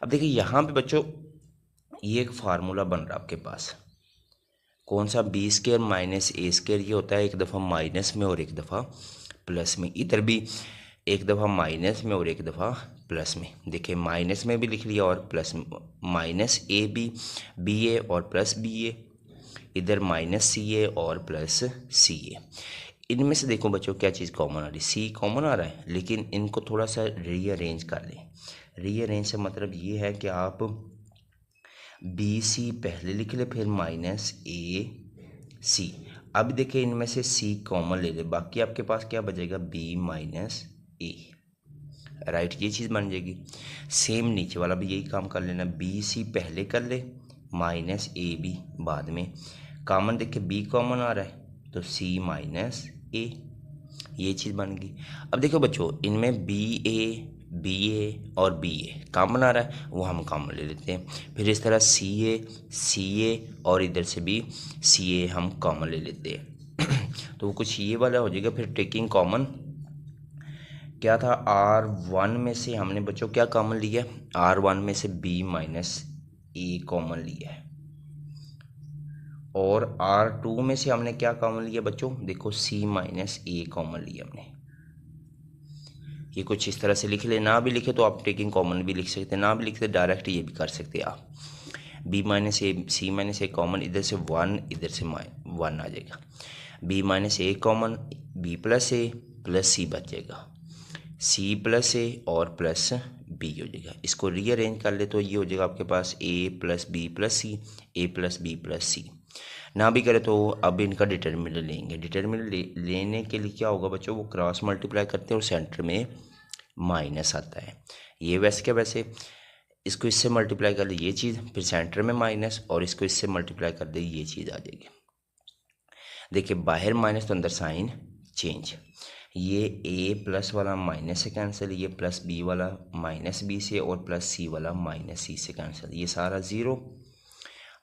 अब देखिए यहाँ पे बच्चों ये एक फार्मूला बन रहा है आपके पास, कौन सा, B square minus A square, ये होता है एक दफ़ा माइनस में और एक दफ़ा प्लस में, इधर भी एक दफ़ा माइनस में और एक दफ़ा प्लस में। देखिए माइनस में भी लिख लिया और प्लस में, माइनस ए बी ए और प्लस बी ए, इधर माइनस सी ए और प्लस सी ए। इनमें से देखो बच्चों क्या चीज़ कॉमन आ रही है, सी कॉमन आ रहा है, लेकिन इनको थोड़ा सा रीअरेंज कर लें। रीअरेंज से मतलब ये है कि आप बी सी पहले लिख ले, फिर माइनस ए सी। अब देखिए इनमें से सी कॉमन ले ले, बाकी आपके पास क्या बचेगा, बी माइनस ए, राइट, ये चीज़ बन जाएगी। सेम नीचे वाला भी यही काम कर लेना, बी सी पहले कर ले, माइनस ए बी बाद में, कॉमन देखिए बी कॉमन आ रहा है तो सी माइनस ए, ये चीज़ बन गई। अब देखो बच्चों इनमें बी ए और बी ए कॉमन आ रहा है, वो हम कॉमन ले लेते हैं। फिर इस तरह सी ए और इधर से भी सी ए हम कॉमन ले लेते हैं तो वो कुछ ये वाला हो जाएगा। फिर टेकिंग कॉमन क्या था, R1 में से हमने बच्चों क्या कॉमन लिया, R1 में से B माइनस ए कॉमन लिया है, और R2 में से हमने क्या कॉमन लिया बच्चों, देखो C माइनस ए कॉमन लिया हमने। ये कुछ इस तरह से लिख ले, ना भी लिखे तो आप टेकिंग कॉमन भी लिख सकते हैं, ना भी लिखते डायरेक्ट ये भी कर सकते हैं आप। B माइनस ए C माइनस ए कॉमन, इधर से 1 इधर से 1 आ जाएगा, B minus A common, B plus A plus C बच जाएगा, C प्लस ए और प्लस B हो जाएगा। इसको रीअरेंज कर ले तो ये हो जाएगा आपके पास A plus B plus C, A plus B plus C. ना भी करे तो अब इनका डिटर्मिनेंट लेंगे, डिटर्मिनेंट लेने के लिए क्या होगा बच्चों, वो क्रॉस मल्टीप्लाई करते हैं और सेंटर में माइनस आता है। ये वैसे क्या, वैसे इसको इससे मल्टीप्लाई कर ले ये चीज़, फिर सेंटर में माइनस, और इसको इससे मल्टीप्लाई कर दे ये चीज़ आ जाएगी। देखिए बाहर माइनस तो अंदर साइन चेंज, ये ए प्लस वाला माइनस से कैंसिल, ये प्लस बी वाला माइनस बी से, और प्लस सी वाला माइनस सी से कैंसिल, ये सारा ज़ीरो।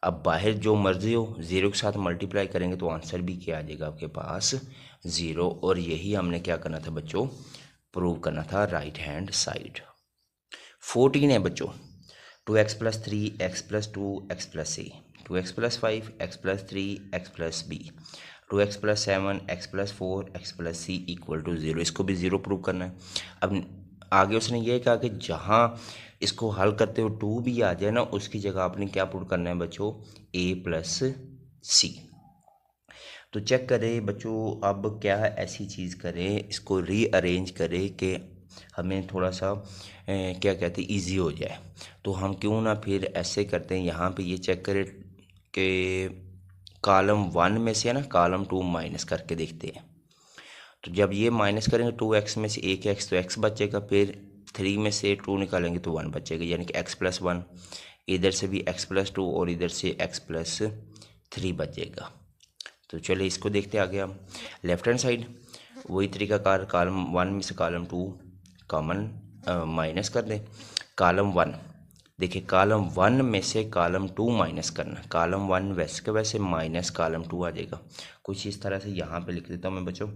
अब बाहर जो मर्जी हो ज़ीरो के साथ मल्टीप्लाई करेंगे तो आंसर भी क्या आ जाएगा आपके पास, ज़ीरो। और यही हमने क्या करना था बच्चों, प्रूव करना था राइट हैंड साइड। 14 है बच्चों, 2x plus 3 x plus 2 x plus c, 2x plus 5 x plus 3 x plus b, 2x plus 7 x plus 4 x plus c equal to 0। इसको भी 0 प्रूव करना है। अब आगे उसने ये कहा कि जहाँ इसको हल करते हो 2 भी आ जाए ना, उसकी जगह आपने क्या प्रूव करना है बच्चों, a प्लस c। तो चेक करें बच्चों, अब क्या ऐसी चीज़ करें, इसको रीअरेंज करें कि हमें थोड़ा सा क्या कहते हैं इजी हो जाए। तो हम क्यों ना फिर ऐसे करते हैं, यहाँ पे ये चेक करें कि कॉलम 1 में से है ना कॉलम 2 माइनस करके देखते हैं। तो जब ये माइनस करेंगे 2x में से एक x तो x बचेगा, फिर 3 में से 2 निकालेंगे तो 1 बचेगा, यानी कि x प्लस 1, इधर से भी x प्लस 2 और इधर से x प्लस 3 बचेगा। तो चलिए इसको देखते आगे हम। लेफ्ट हैंड साइड वही तरीकाकार, कॉलम 1 में से कॉलम 2 कॉमन माइनस कर दें। कॉलम 1 देखिए, कॉलम 1 में से कॉलम 2 माइनस करना, कॉलम 1 वैसे के वैसे माइनस कॉलम 2 आ जाएगा। कुछ इस तरह से यहाँ पे लिख देता हूँ मैं बच्चों,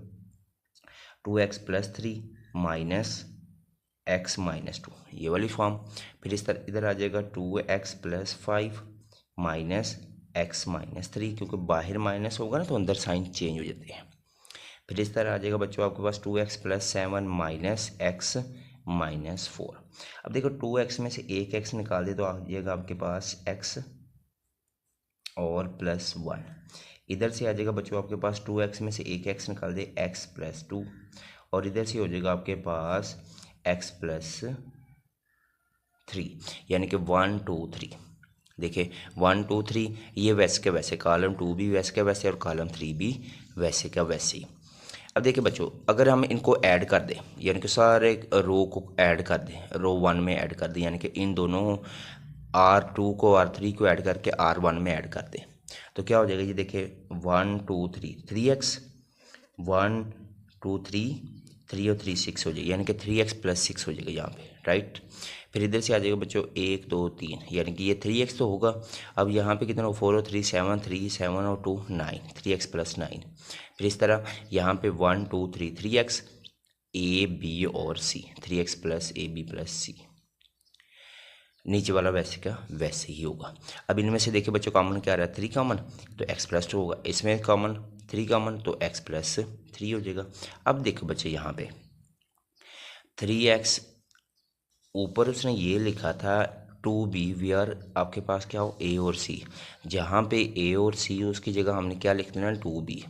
2x plus 3 minus x minus 2, ये वाली फॉर्म। फिर इस तरह इधर आ जाएगा 2x plus 5 minus x minus 3, क्योंकि बाहर माइनस होगा ना तो अंदर साइन चेंज हो जाते हैं। फिर इस तरह आ जाएगा बच्चों आपके पास 2x plus 7 minus x minus 4। अब देखो 2x में से एक x निकाल दे तो आ जाएगा आपके पास x और प्लस 1। इधर से आ जाएगा बच्चों आपके पास 2x में से एक x निकाल दे x प्लस 2, और इधर से हो जाएगा आपके पास x प्लस 3, यानी कि 1 2 3। देखिए 1 2 3 ये वैसे के वैसे, कॉलम 2 भी वैसे के वैसे और कॉलम 3 भी वैसे का वैसे ही। अब देखिए बच्चों, अगर हम इनको ऐड कर दें, यानी कि सारे रो को ऐड कर दें, रो 1 में ऐड कर दें, यानी कि इन दोनों R2 को R3 को ऐड करके R1 में ऐड कर दें, तो क्या हो जाएगा? ये देखिए 1 2 3 3x, 1 2 3 3 और 3 6 हो जाएगी, यानी कि 3x + 6 हो जाएगा यहाँ पे, राइट। फिर इधर से आ जाएगा बच्चों 1 2 3, यानी कि ये 3x तो होगा। अब यहाँ पे कितना हो? 4 और 3 7, 3 7 और 2 9, 3x + 9। फिर इस तरह यहाँ पे 1 2 3 3x a b और c, 3x + a b + c। नीचे वाला वैसे का वैसे ही होगा। अब इनमें से देखिए बच्चों, कॉमन क्या आ रहा है? 3 कॉमन, तो x + 2 होगा। इसमें कॉमन 3 कॉमन, तो x + 3 हो जाएगा। अब देखो बच्चे यहाँ पे 3x, ऊपर उसने ये लिखा था 2b वेयर आपके पास क्या हो? a और c। जहाँ पे a और c हो उसकी जगह हमने क्या लिख देना? 2b।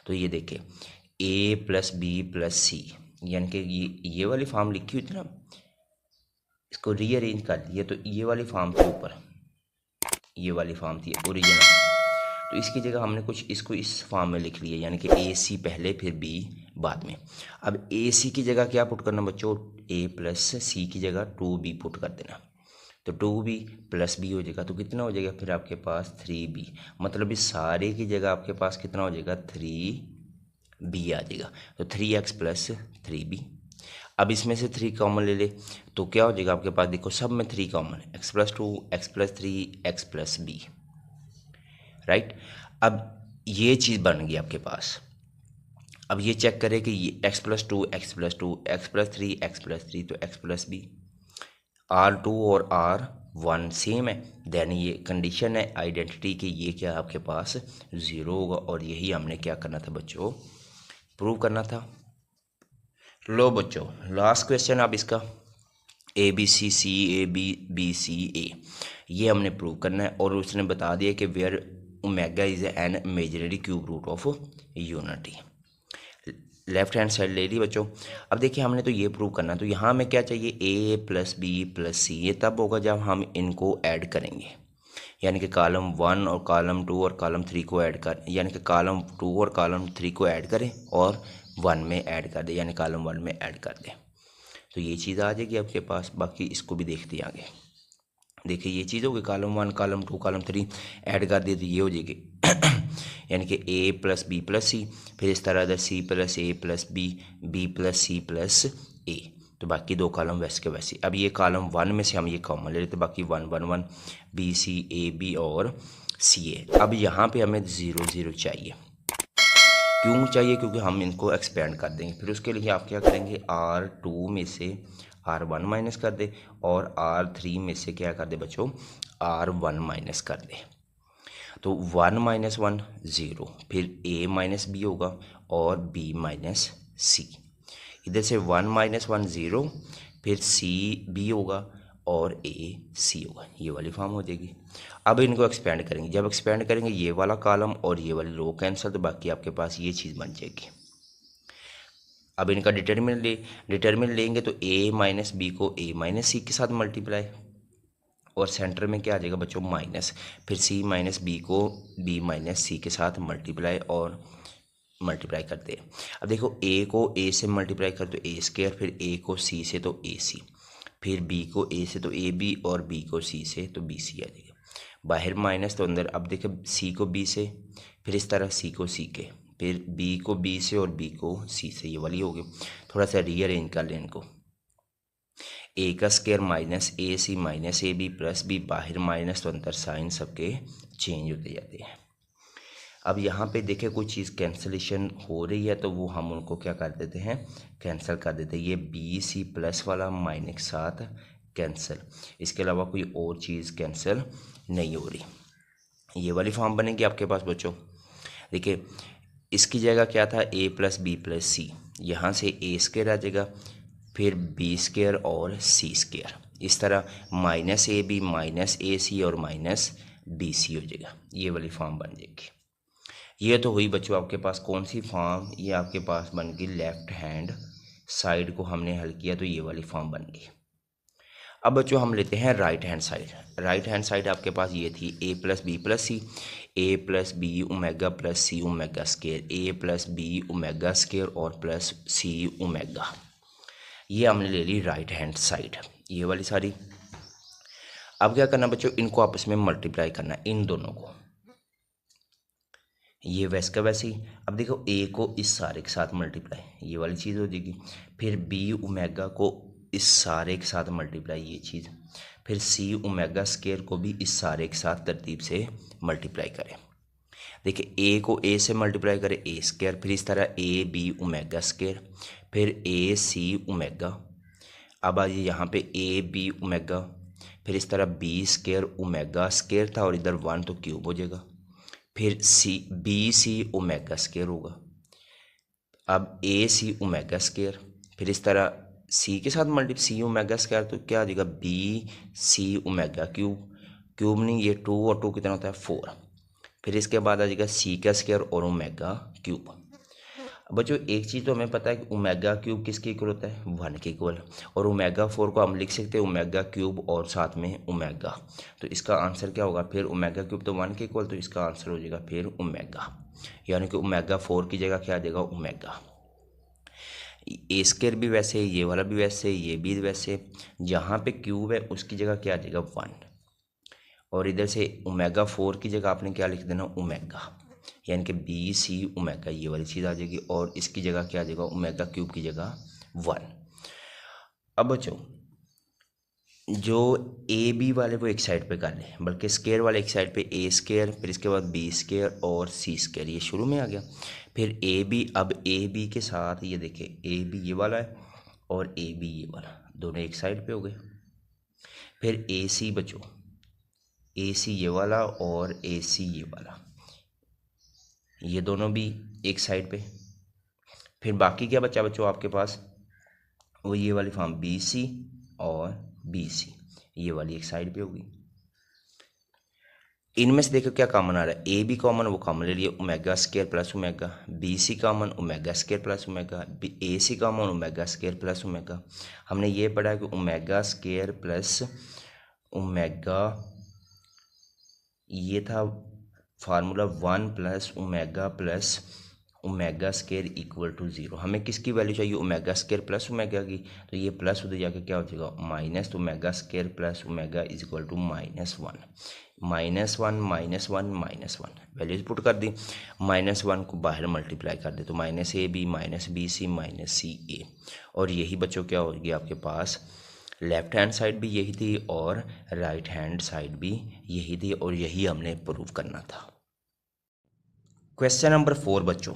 तो ये देखिए a + b + c, यानी कि ये वाली फॉर्म लिखी हुई थी ना, इसको रीअरेंज कर दिए तो ये वाली फॉर्म के ऊपर ये वाली फॉर्म थी ओरिजिनल, तो इसकी जगह हमने कुछ इसको इस फॉर्म में लिख लिया, यानी कि ए सी पहले फिर बी बाद में। अब ए सी की जगह क्या पुट करना बच्चों? ए प्लस सी की जगह 2b पुट कर देना, तो 2b + b हो जाएगा। तो कितना हो जाएगा फिर आपके पास? 3b। मतलब इस सारे की जगह आपके पास कितना हो जाएगा? 3b आ जाएगा। तो 3x + 3b। अब इसमें से 3 कॉमन ले ले, तो क्या हो जाएगा आपके पास? देखो सब में 3 common, x + 2 x + 3 x + b, right. अब ये चीज़ बन गई आपके पास। अब ये चेक करें कि ये x + 2 x + 2 x + 3 x + 3, तो x + b, R2 और R1 सेम है। देन ये कंडीशन है आइडेंटिटी की, ये क्या है आपके पास? 0 होगा। और यही हमने क्या करना था बच्चों? प्रूव करना था। लो बच्चों, लास्ट क्वेश्चन अब इसका ABCCABBCA, ये हमने प्रूव करना है। और उसने बता दिया कि where omega is an imaginary cube root of unity. Left hand side ले ली बच्चों। अब देखिए हमने तो ये प्रूव करना है, तो यहाँ हमें क्या चाहिए? A + B + C। ये तब होगा जब हम इनको ऐड करेंगे, यानी कि कॉलम 1 और कॉलम 2 और कॉलम 3 को ऐड कर, यानी कि कॉलम 2 और कॉलम 3 को ऐड करें और 1 में ऐड कर दें, यानी कॉलम 1 में ऐड कर दें, तो ये चीज़ आ जाएगी आपके पास। बाकी इसको भी देखते हैं आगे। देखिए ये चीज़ होगी, कॉलम 1 कॉलम 2 कॉलम 3 ऐड कर दिए तो ये हो जाएगी यानी कि a + b + c। फिर इस तरह से c + a + b, b + c + a, तो बाकी 2 कॉलम वैसे के वैसे। अब ये कॉलम 1 में से हम ये कॉमन ले लेते, बाकी 1 1 1 b c a b और c a। अब यहाँ पे हमें 0 0 चाहिए। क्यों चाहिए? क्योंकि हम इनको एक्सपेंड कर देंगे। फिर उसके लिए आप क्या करेंगे? R2 में से R1 माइनस कर दे और R3 में से क्या कर दे बच्चों? R1 माइनस कर दे। तो 1 - 1 0, फिर a - b होगा और b - c। इधर से 1 - 1 0, फिर c b होगा और a c होगा। ये वाली फॉर्म हो जाएगी। अब इनको एक्सपेंड करेंगे, जब एक्सपेंड करेंगे ये वाला कॉलम और ये वाली रो कैंसिल, तो बाकी आपके पास ये चीज़ बन जाएगी। अब इनका डिटर्मिनेंट लेंगे तो a - b को a - c के साथ मल्टीप्लाई, और सेंटर में क्या आ जाएगा बच्चों? माइनस। फिर c - b को b - c के साथ मल्टीप्लाई और मल्टीप्लाई करते हैं। अब देखो a को a से मल्टीप्लाई कर तो a², फिर a को c से तो ac, फिर b को a से तो ab और b को c से तो bc आ जाएगा। बाहर माइनस तो अंदर। अब देखो c को b से, फिर इस तरह c को c के, फिर b को b से और b को c से, ये वाली होगी। थोड़ा सा रीअरेंज कर लें इनको। a² - ac - ab + b, बाहर माइनस तो अंदर साइन सबके चेंज होते जाते हैं। अब यहाँ पे देखें कोई चीज़ कैंसलेशन हो रही है तो वो हम उनको क्या कर देते हैं? कैंसिल कर देते हैं। ये BC+ वाला माइनस के साथ कैंसिल, इसके अलावा कोई और चीज़ कैंसिल नहीं हो रही। ये वाली फॉर्म बनेगी आपके पास बच्चों। देखिए इसकी जगह क्या था? a + b + c, यहाँ से a² आ जाएगा, फिर b² और c², इस तरह -ab -ac और -bc हो जाएगा। ये वाली फॉर्म बन जाएगी। ये तो हुई बच्चों आपके पास कौन सी फॉर्म? ये आपके पास बन गई लेफ्ट हैंड साइड को हमने हल किया तो ये वाली फॉर्म बन गई। अब बच्चों हम लेते हैं right hand side. Right hand side आपके पास ये थी a plus B plus C, A plus B omega plus C omega square, A plus B omega square और प्लस सी ओमेगा। ये हमने ले ली राइट हैंड साइड, ये वाली सारी। अब क्या करना बच्चों, इनको आपस में मल्टीप्लाई करना, इन दोनों को, ये वैसे का वैसे ही। अब देखो ए को इस सारे के साथ मल्टीप्लाई, ये वाली चीज़ हो जाएगी। फिर बी ओमेगा को इस सारे के साथ मल्टीप्लाई, ये चीज़। फिर सी ओमेगा स्केयर को भी इस सारे के साथ तरतीब से मल्टीप्लाई करें। देखिए ए को ए से मल्टीप्लाई करें, ए स्केयर। फिर इस तरह ए बी ओमेगा स्केयर, फिर ए सी ओमेगा। अब आ यहाँ पे ए बी ओमेगा, फिर इस तरह बी स्केयर ओमेगा स्केयर था और इधर 1 तो क्यूब हो जाएगा। फिर C B C omega square होगा। अब ए सी ओमेगा स्केयर, फिर इस तरह सी के साथ मल्टी सी ओमेगा स्केयर, तो क्या आ जाएगा B C omega cube. Cube नहीं, ये 2 और 2 कितना होता है 4। फिर इसके बाद आ जाएगा सी का स्केयर और ओमेगा क्यूब। अब बच्चों एक चीज़ तो हमें पता है कि ओमेगा क्यूब किसके इक्वल होता है, 1 के इक्वल। और ओमेगा 4 को हम लिख सकते हैं ओमेगा क्यूब और साथ में ओमेगा। तो इसका आंसर क्या होगा फिर, ओमेगा क्यूब तो 1 के इक्वल, तो इसका आंसर हो जाएगा फिर ओमेगा। यानी कि ओमेगा 4 की जगह क्या आ जाएगा ओमेगा। ए स्केयर भी वैसे, ये वाला भी वैसे, ये भी वैसे। जहाँ पे क्यूब है उसकी जगह क्या आ जाएगा 1। और इधर से ओमेगा 4 की जगह आपने क्या लिख देना ओमेगा, यानी कि बी सी ओमेगा, ये वाली चीज़ आ जाएगी। और इसकी जगह क्या आ जाएगा ओमेगा क्यूब की जगह 1। अब बच्चों जो ए बी वाले वो एक साइड पे कर लें, बल्कि स्केयर वाले एक साइड पे, ए स्केयर, फिर इसके बाद बी स्केयर और सी स्केयर, ये शुरू में आ गया। फिर ए बी, अब ए बी के साथ ये देखिए ए बी ये वाला है और ए बी ये वाला, दोनों एक साइड पे हो गए। फिर ए सी बच्चों, ए सी ये वाला और ए सी ये वाला, ये दोनों भी एक साइड पे। फिर बाकी क्या बचा बच्चों आपके पास, वो ये वाली फॉर्म बी सी और बी सी, ये वाली एक साइड पे होगी। इनमें से देखो क्या कॉमन आ रहा है, ए बी कॉमन, वो कॉमन ले लिए omega square plus omega. B C common omega square plus omega. A C common omega square plus omega. हमने ये पढ़ा कि ओमेगा स्केयर प्लस ओमेगा, ये था formula 1 plus omega plus omega square equal to 0। हमें किसकी वैल्यू चाहिए omega square plus omega की, तो ये प्लस उधर जाके क्या हो जाएगा माइनस, तो omega square plus omega is equal to -1। -1 -1 -1 values put कर दी। -1 को बाहर मल्टीप्लाई कर दे तो minus A B minus B C minus C A. और यही बच्चों क्या होगी आपके पास, लेफ्ट हैंड साइड भी यही थी और राइट हैंड साइड भी यही थी, और यही हमने प्रूव करना था। क्वेश्चन नंबर 4 बच्चों,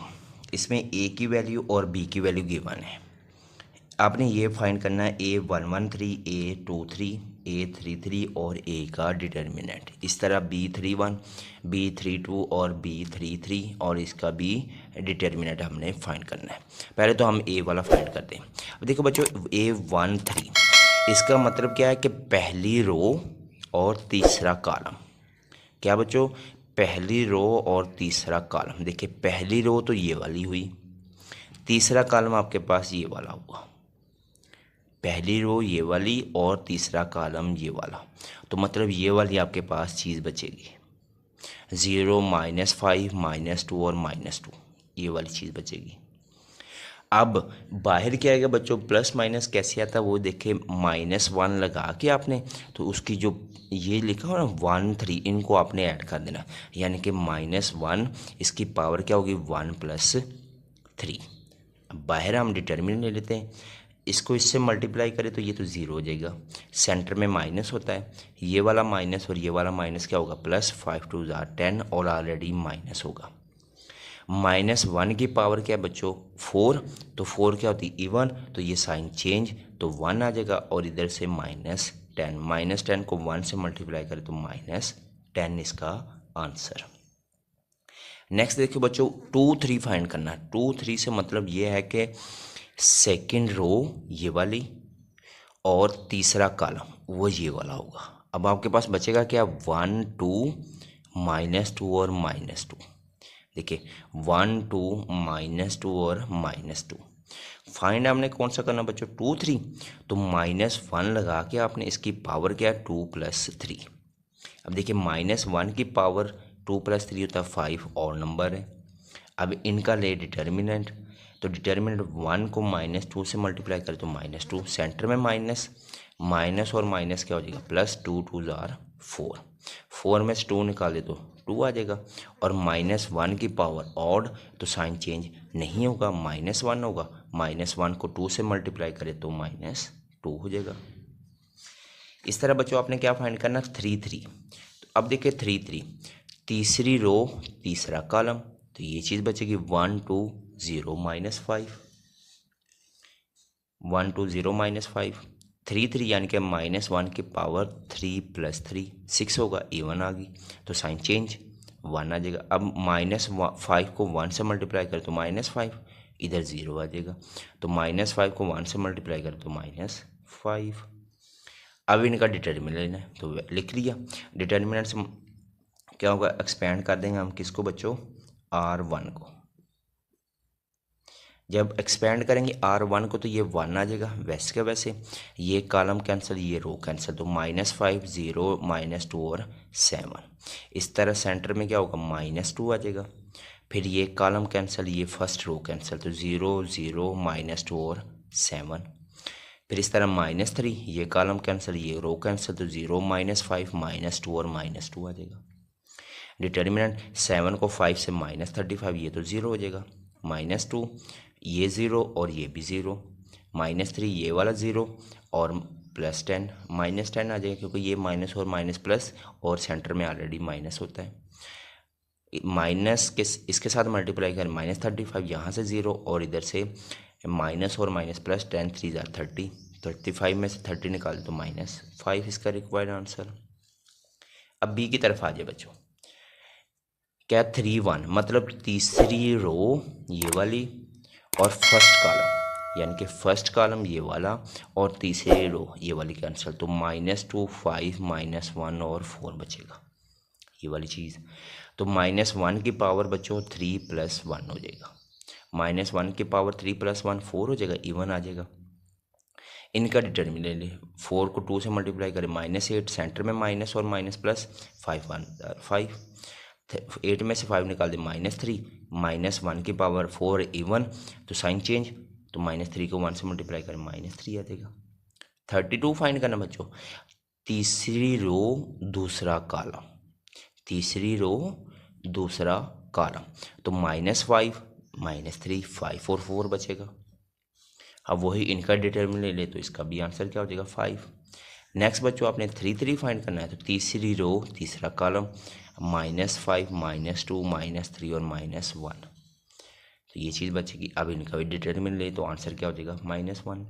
इसमें ए की वैल्यू और बी की वैल्यू गिवन है। आपने ये फाइंड करना है A113, A23, A33 और A का डिटर्मिनेंट। इस तरह B31, B32 और B33 और इसका भी डिटर्मिनेंट हमने फाइंड करना है। पहले तो हम A वाला फाइंड करते हैं। अब देखो बच्चों A13, इसका मतलब क्या है कि पहली रो और तीसरा कॉलम। क्या बच्चों, पहली रो और तीसरा कॉलम। देखिए पहली रो तो ये वाली हुई, तीसरा कॉलम आपके पास ये वाला हुआ। पहली रो ये वाली और तीसरा कॉलम ये वाला, तो मतलब ये वाली आपके पास चीज़ बचेगी 0 -5 -2 और -2, ये वाली चीज़ बचेगी। अब बाहर क्या आएगा बच्चों, प्लस माइनस कैसे आता है वो देखे, -1 लगा के आपने, तो उसकी जो ये लिखा हो ना 1 3, इनको आपने ऐड कर देना, यानी कि -1 इसकी पावर क्या होगी 1 + 3। अब बाहर हम डिटर्मिनेंट ले लेते हैं, इसको इससे मल्टीप्लाई करें तो ये तो 0 हो जाएगा। सेंटर में माइनस होता है, ये वाला माइनस और ये वाला माइनस क्या होगा प्लस, 5 × 2 = 10 और ऑलरेडी माइनस होगा। -1 की पावर क्या है बच्चों 4, तो 4 क्या होती है इवन, तो ये साइन चेंज, तो 1 आ जाएगा। और इधर से -10, -10 को 1 से मल्टीप्लाई करें तो -10 इसका आंसर। नेक्स्ट देखिए बच्चों 2 3 फाइंड करना है। 2 3 से मतलब ये है कि सेकंड रो ये वाली और तीसरा कॉलम वो ये वाला होगा। अब आपके पास बचेगा क्या 1 2 -2 और -2। देखिए 1 2 -2 और -2, फाइंड हमने कौन सा करना बच्चों, 2 3, तो -1 लगा के आपने इसकी पावर क्या है 2 + 3। अब देखिए -1 की पावर 2 + 3 होता है 5 और नंबर है। अब इनका ले डिटर्मिनेंट, तो डिटर्मिनेंट 1 को -2 से मल्टीप्लाई करें तो -2, सेंटर में माइनस, माइनस और माइनस क्या हो जाएगा +2 2 जार 4, 4 में से 2 निकाले तो 2 आ जाएगा। और -1 की पावर ऑड, तो साइन चेंज नहीं होगा, -1 होगा, -1 को 2 से मल्टीप्लाई करें तो -2 हो जाएगा। इस तरह बच्चों आपने क्या फाइंड करना, 3 3। तो अब देखिए 3 3, तीसरी रो तीसरा कॉलम, तो ये चीज़ बचेगी 1 2 0 -5, 1 2 0 -5, 3 3 यानी कि -1 की पावर 3 + 3 6 होगा, इवन आ गई, तो साइन चेंज 1 आ जाएगा। अब -5 को 1 से मल्टीप्लाई करें तो -5, इधर 0 आ जाएगा, तो -5 को 1 से मल्टीप्लाई करें तो -5। अब इनका डिटर्मिनेंट है तो लिख लिया, डिटर्मिनेंट से क्या होगा, एक्सपेंड कर देंगे हम किसको बच्चों, R1 को। जब एक्सपेंड करेंगे R1 को तो ये 1 आ जाएगा, वैसे का वैसे, ये कॉलम कैंसिल, ये रो कैंसिल, तो -5 0 -2 और 7। इस तरह सेंटर में क्या होगा -2 आ जाएगा। फिर ये कॉलम कैंसिल, ये फर्स्ट रो कैंसिल, तो 0 0 -2 और 7। फिर इस तरह -3, ये कॉलम कैंसिल, ये रो कैंसिल, तो 0 -5 -2 और -2 आ जाएगा। डिटर्मिनेंट 7 को 5 से -35, ये तो 0 हो जाएगा, -2 ये 0 और ये भी 0, -3 ये वाला 0 और +10, -10 आ जाएगा क्योंकि ये माइनस और माइनस प्लस और सेंटर में ऑलरेडी माइनस होता है। माइनस के इसके साथ मल्टीप्लाई करें -35, यहाँ से 0 और इधर से माइनस और माइनस प्लस, 10 3 जार 30, 35 में से 30 निकाले तो -5 इसका रिक्वायर्ड आंसर। अब बी की तरफ आ जाए बच्चों, क्या 3 1 मतलब तीसरी रो ये वाली और फर्स्ट कॉलम, यानी कि फर्स्ट कॉलम ये वाला और तीसरी रो ये वाली कैंसिल, तो -2 5 -1 और 4 बचेगा, ये वाली चीज़। तो -1 की पावर बच्चों 3 + 1 हो जाएगा, -1 की पावर 3 + 1 4 हो जाएगा, इवन आ जाएगा। इनका डिटर्मिनेंट 4 को 2 से मल्टीप्लाई करें -8, सेंटर में माइनस और माइनस प्लस, 5 1 5, 8 में से 5 निकाल दे -3, -1 की पावर 4 इवन, तो साइन चेंज, तो -3 को 1 से मल्टीप्लाई करें -3 आ जाएगा। 32 फाइंड करना बच्चों, तीसरी रो दूसरा कॉलम, तीसरी रो दूसरा कॉलम, तो -5 -3 5 और 4 बचेगा। अब वही इनका डिटर्मिनेंट ले तो इसका भी आंसर क्या हो जाएगा 5। नेक्स्ट बच्चों आपने 3 3 फाइंड करना है, तो तीसरी रो तीसरा कॉलम, -5 -2 -3 और -1, तो ये चीज़ बचेगी। अब इनका भी डिटर्मिनेंट ले तो आंसर क्या हो जाएगा -1।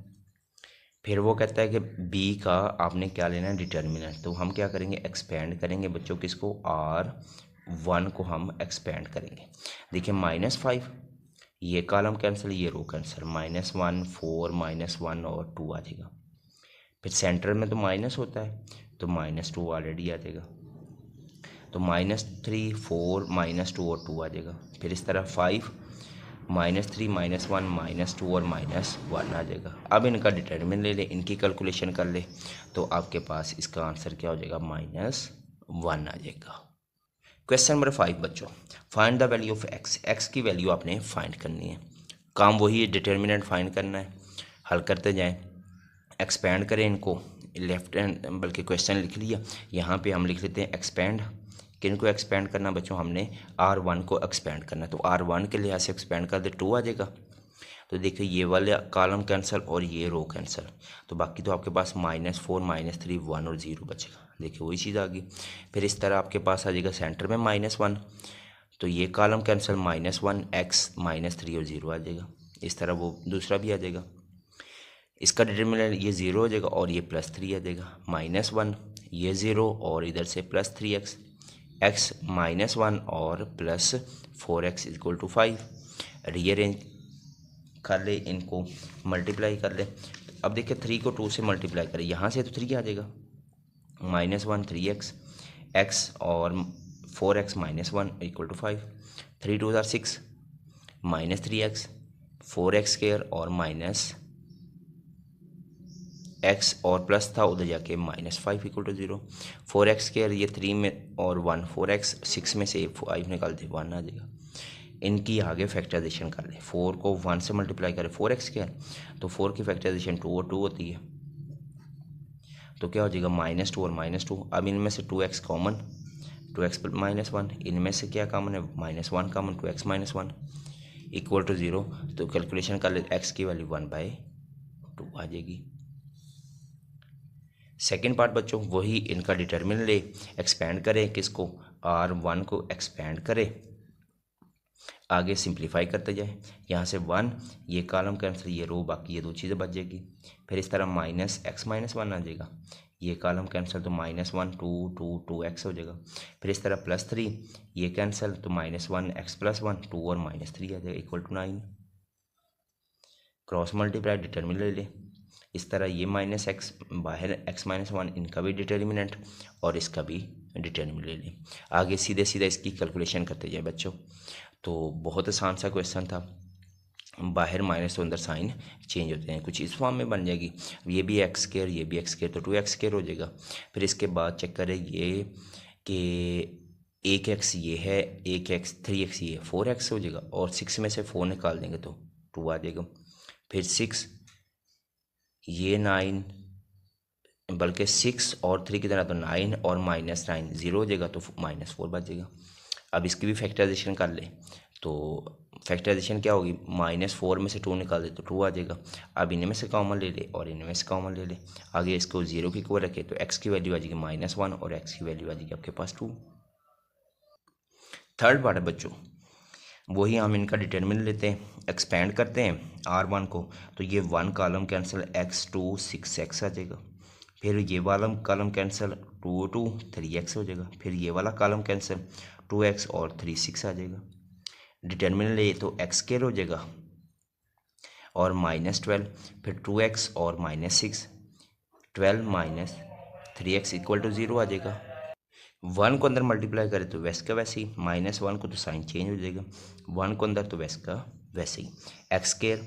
फिर वो कहता है कि बी का आपने क्या लेना है डिटर्मिनेंट, तो हम क्या करेंगे एक्सपेंड करेंगे बच्चों किसको, R1 को हम एक्सपेंड करेंगे। देखिए -5 ये कॉलम कैंसिल, ये रो कैंसिल, -1 4 -1 और 2 आ जाएगा। फिर सेंटर में तो माइनस होता है तो -2 ऑलरेडी आ जाएगा, तो -3 4 -2 और 2 आ जाएगा। फिर इस तरह 5 -3 -1 -2 और -1 आ जाएगा। अब इनका डिटर्मिनेंट ले ले, इनकी कैलकुलेशन कर ले, तो आपके पास इसका आंसर क्या हो जाएगा -1 आ जाएगा। क्वेश्चन नंबर 5 बच्चों, find the value of x की वैल्यू आपने फाइंड करनी है। काम वही है, डिटर्मिनेंट फाइंड करना है, हल करते जाएं, एक्सपेंड करें इनको, लेफ्ट हैंड बल्कि क्वेश्चन लिख लिया, यहाँ पे हम लिख लेते हैं एक्सपेंड। किन को एक्सपेंड करना बच्चों, हमने R1 को एक्सपेंड करना, तो R1 के लिहाज से एक्सपेंड कर दे 2 आ जाएगा। तो देखिए ये वाले कॉलम कैंसिल और ये रो कैंसिल, तो बाकी तो आपके पास -4 -3 1 और 0 बचेगा। देखिए वही चीज़ आ गई। फिर इस तरह आपके पास आ जाएगा सेंटर में -1, तो ये कॉलम कैंसिल -1 x -3 और 0 आ जाएगा। इस तरह वो दूसरा भी आ जाएगा, इसका डिटर्मिनेंट ये 0 हो जाएगा और ये +3 आ जाएगा, -1 ये 0 और इधर से +3x, x -1 और +4x = 5। रीअरेंज कर ले, इनको मल्टीप्लाई कर ले। अब देखिए 3 को 2 से मल्टीप्लाई करें, यहाँ से तो 3 आ जाएगा, -1 3x, x और 4x -1 = 5, 3 2 6 -3x, 4x² और माइनस x और प्लस था उधर जाके -5 = 0। 4x² ये 3 में और 1 4x 6 में से 5 निकाल दे 1 आ जाएगा। इनकी आगे फैक्टराइजेशन कर ले, 4 को 1 से मल्टीप्लाई करें 4x² तो 4 की फैक्टराइजेशन 2 और 2 होती है, तो क्या हो जाएगा -2 और -2। अब इनमें से 2x कॉमन, 2x -1, इनमें से क्या कॉमन है -1 कॉमन, 2x -1 = 0। तो कैलकुलेशन कर ले, x की वैल्यू 1/2 आ जाएगी। सेकेंड पार्ट बच्चों वही इनका डिटर्मिनेंट ले, एक्सपेंड करें किसको, R1 को एक्सपेंड करें, आगे सिंप्लीफाई करते जाए। यहाँ से 1 ये कॉलम कैंसिल, ये रो, बाकी ये 2 चीज़ें बच जाएगी। फिर इस तरह -x -1 आ जाएगा, ये कॉलम कैंसिल तो -1 2 2 2x हो जाएगा। फिर इस तरह +3 ये कैंसिल तो -1 x + 1 2 और -3 आ जाएगा = 9। क्रॉस मल्टीप्लाई डिटर्मिनेंट ले, इस तरह ये -x बाहर x -1 इनका भी डिटर्मिनेंट और इसका भी डिटर्मिनेंट ले लें। आगे सीधे सीधे इसकी कैलकुलेशन करते जाए बच्चों। तो बहुत आसान सा क्वेश्चन था, बाहर माइनस तो अंदर साइन चेंज होते हैं, कुछ इस फॉर्म में बन जाएगी। ये भी x² ये भी x² तो 2x² हो जाएगा। फिर इसके बाद चेक करें ये कि 1x ये है, 1x 3x ये 4x हो जाएगा, और 6 में से 4 निकाल देंगे तो 2 आ जाएगा। फिर 6 ये 9 बल्कि 6 और 3 की तरह तो 9 और -9 0 हो जाएगा तो -4 बच जाएगा। अब इसकी भी फैक्टराइजेशन कर ले, तो फैक्टराइजेशन क्या होगी, -4 में से 2 निकाल दे तो 2 आ जाएगा। अब इनमें से कॉमन ले ले और इनमें से कॉमन ले ले, आगे इसको 0 की इक्वल रखे तो x की वैल्यू आ जाएगी -1 और x की वैल्यू आ जाएगी आपके पास 2। थर्ड पार्ट है बच्चों, वही हम इनका डिटर्मिनेंट लेते हैं, एक्सपेंड करते हैं R1 को, तो ये 1 कॉलम कैंसिल x 2 6x आ जाएगा। फिर ये वाला कॉलम कैंसिल 2 2 3x हो जाएगा। फिर ये वाला कॉलम कैंसिल 2x और 3 6 आ जाएगा। डिटर्मिनेंट ले तो x² हो जाएगा और -12, फिर 2x और -6 12 - 3x = 0 आ जाएगा। 1 को अंदर मल्टीप्लाई करें तो वैसे का वैसे ही, -1 को तो साइन चेंज हो जाएगा, 1 को अंदर तो वैसे का वैसे ही x²।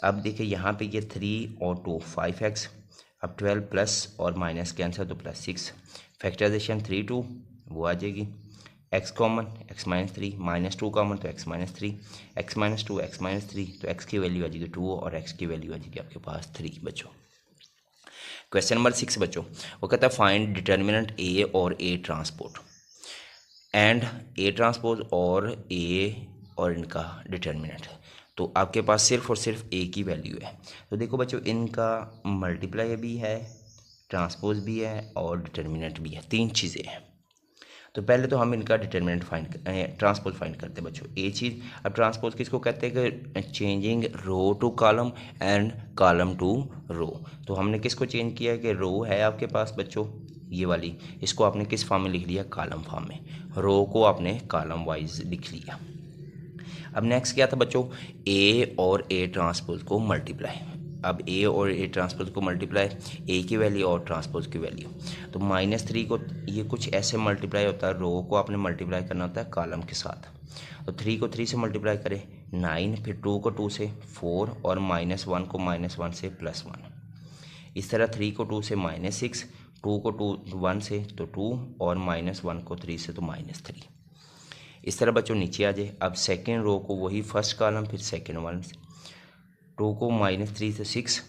अब देखिए यहाँ पे ये 3 और 2 5x, अब 12 प्लस और माइनस के आंसर तो +6, फैक्टराइजेशन 3 2 वो आ जाएगी, x कॉमन x -3 -2 कॉमन तो x -3 x -2 x -3 तो x की वैल्यू आ जाएगी 2 और x की वैल्यू आ जाएगी आपके पास 3 बच्चों। क्वेश्चन नंबर 6 बच्चों, वो कहता है फाइंड डिटर्मिनेंट A और A transport and A transpose और A और इनका डिटर्मिनेंट। तो आपके पास सिर्फ और सिर्फ A की वैल्यू है। तो देखो बच्चों इनका मल्टीप्लाई भी है, ट्रांसपोज भी है और डिटर्मिनेंट भी है, 3 चीज़ें हैं। तो पहले तो हम इनका डिटर्मिनेंट ट्रांसपोज फाइंड करते हैं बच्चों, ए चीज़। अब ट्रांसपोज किसको कहते हैं कि changing row to column and column to row. तो हमने किसको चेंज किया है कि रो है आपके पास बच्चों ये वाली, इसको आपने किस फॉर्म में लिख लिया, कॉलम फॉर्म में, रो को आपने कॉलम वाइज लिख लिया। अब नेक्स्ट क्या था बच्चों, ए और ए ट्रांसपोज को मल्टीप्लाई। अब ए और ए ट्रांसपोज को मल्टीप्लाई, ए की वैल्यू और ट्रांसपोज की वैल्यू, तो -3 को ये कुछ ऐसे मल्टीप्लाई होता है, रो को आपने मल्टीप्लाई करना होता है कॉलम के साथ। तो 3 को 3 से मल्टीप्लाई करें 9, फिर 2 को 2 से 4 और -1 को -1 से +1। इस तरह 3 को 2 से -6, 2 को 1 से तो 2 और -1 को 3 से तो -3। इस तरह बच्चों नीचे आ जाए। अब सेकेंड रो को वही फर्स्ट कॉलम फिर सेकेंड 1 से, 2 को -3 से 6,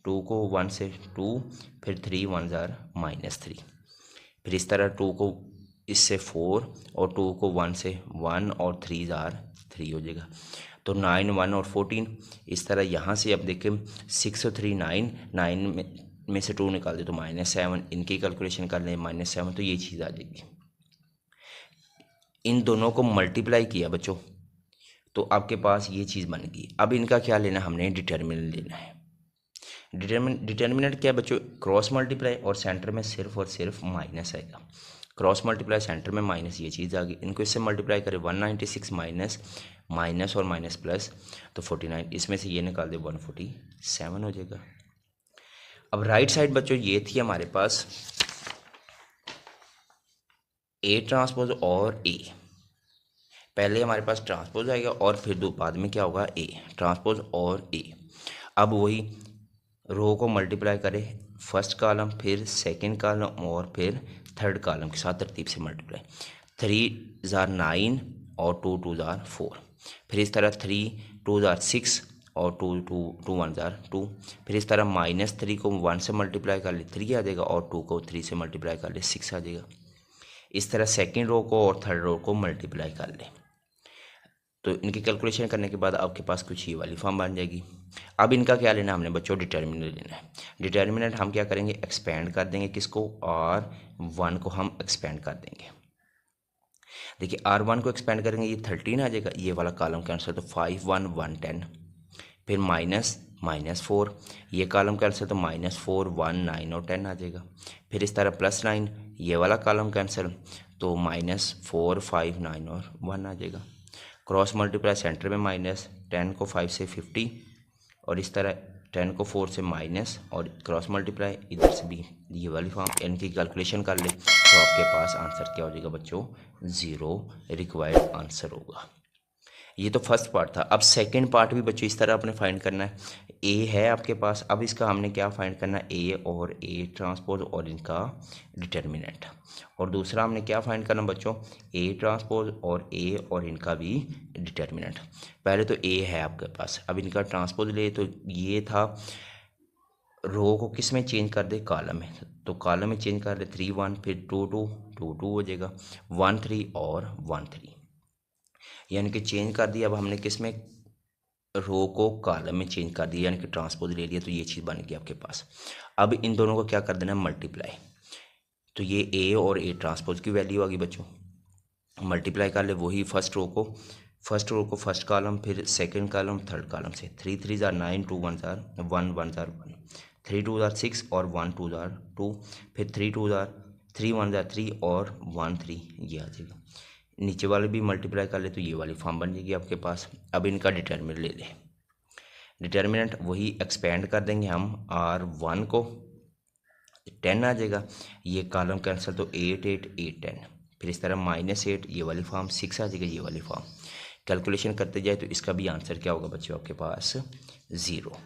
2 को 1 से 2, फिर 3 1 जार -3। फिर इस तरह 2 को इससे 4 और 2 को 1 से 1 और 3 जार 3 हो जाएगा। तो 9 1 और 14। इस तरह यहाँ से अब देखें 6 और 3 9, 9 में से 2 निकाल दे तो -7, इनकी कैलकुलेशन कर लें -7, तो ये चीज़ आ जाएगी। इन दोनों को मल्टीप्लाई किया बच्चों तो आपके पास ये चीज़ बन गई। अब इनका क्या लेना, हमने डिटर्मिनेंट लेना है। डिटर्मिनेंट क्या है बच्चों, क्रॉस मल्टीप्लाई और सेंटर में सिर्फ और सिर्फ माइनस आएगा। क्रॉस मल्टीप्लाई सेंटर में माइनस, ये चीज़ आ गई। इनको इससे मल्टीप्लाई करें 196 माइनस और माइनस प्लस तो 49, इसमें से ये निकाल दे 147 हो जाएगा। अब राइट साइड बच्चों ये थी हमारे पास ए ट्रांसपोज और ए, पहले हमारे पास ट्रांसपोज आएगा और फिर दो बाद में क्या होगा, ए, ट्रांसपोज और ए। अब वही रो को मल्टीप्लाई करें फर्स्ट कॉलम, फिर सेकंड कॉलम और फिर थर्ड कॉलम के साथ तरतीब से मल्टीप्लाई। 3 ज़ार 9 और 2 ज़ार 4। फिर इस तरह 3 2 ज़ार 6 और 2 1 ज़ार 2। फिर इस तरह -3 को 1 से मल्टीप्लाई कर ले 3 आ जाएगा, और 2 को 3 से मल्टीप्लाई कर ले 6 आ जाएगा। इस तरह सेकेंड रो को और थर्ड रो को मल्टीप्लाई कर ले, तो इनकी कैलकुलेशन करने के बाद आपके पास कुछ ये वाली फॉर्म बन जाएगी। अब इनका क्या लेना है हमने बच्चों, डिटर्मिनेंट लेना है। डिटर्मिनेंट हम क्या करेंगे, एक्सपेंड कर देंगे किसको, R1 को हम एक्सपेंड कर देंगे। देखिए R1 को एक्सपेंड करेंगे, ये 13 आ जाएगा, ये वाला कॉलम कैंसिल, तो 5 1 1 10। फिर -4, ये कॉलम कैंसिल, तो -4 1 9 और 10 आ जाएगा। फिर इस तरह +9, ये वाला कॉलम कैंसिल, तो -4 5 9 और 1 आ जाएगा। क्रॉस मल्टीप्लाई सेंटर में -10 को 5 से 50, और इस तरह 10 को 4 से माइनस, और क्रॉस मल्टीप्लाई इधर से भी ये वाली फॉर्म। इनकी कैलकुलेशन कर ले तो आपके पास आंसर क्या हो जाएगा बच्चों, 0 रिक्वायर्ड आंसर होगा। ये तो फर्स्ट पार्ट था। अब सेकंड पार्ट भी बच्चों इस तरह आपने फाइंड करना है। ए है आपके पास, अब इसका हमने क्या फाइंड करना है, ए और ए ट्रांसपोज और इनका डिटर्मिनेंट। और दूसरा हमने क्या फाइंड करना बच्चों, ए ट्रांसपोज और ए और इनका भी डिटर्मिनेंट। पहले तो ए है आपके पास, अब इनका ट्रांसपोज ले, तो ये था रो को किस में चेंज कर दे, कॉलम में, तो कॉलम में चेंज कर दे 3 1, फिर 2 2 2 2 हो जाएगा, 1 3 और 1 3, यानी कि चेंज कर दिया। अब हमने किस में, रो को कॉलम में चेंज कर दिया, यानी कि ट्रांसपोज ले लिया, तो ये चीज़ बन गई आपके पास। अब इन दोनों को क्या कर देना है, मल्टीप्लाई। तो ये ए और ए ट्रांसपोज की वैल्यू आ गई बच्चों, मल्टीप्लाई कर ले वही फर्स्ट रो को फर्स्ट कॉलम, फिर सेकंड कॉलम, थर्ड कॉलम से। 3 3 ज़ार 9, 2 1 ज़ार 1 1 ज़ार 1, 3 2 ज़ार 6 और 1 2 ज़ार 2, फिर 3 2 ज़ार 3 1 ज़ार 3 और 1 3, ये आ जाएगा। नीचे वाले भी मल्टीप्लाई कर ले तो ये वाली फॉर्म बन जाएगी आपके पास। अब इनका डिटर्मिनेंट ले लें, डिटर्मिनेंट वही एक्सपेंड कर देंगे हम, R1 को 10 आ जाएगा, ये कॉलम कैंसिल, तो 8 8 8 10। फिर इस तरह -8, ये वाली फॉर्म, 6 आ जाएगा, ये वाली फॉर्म। कैलकुलेशन करते जाए तो इसका भी आंसर क्या होगा बच्चों आपके पास, 0।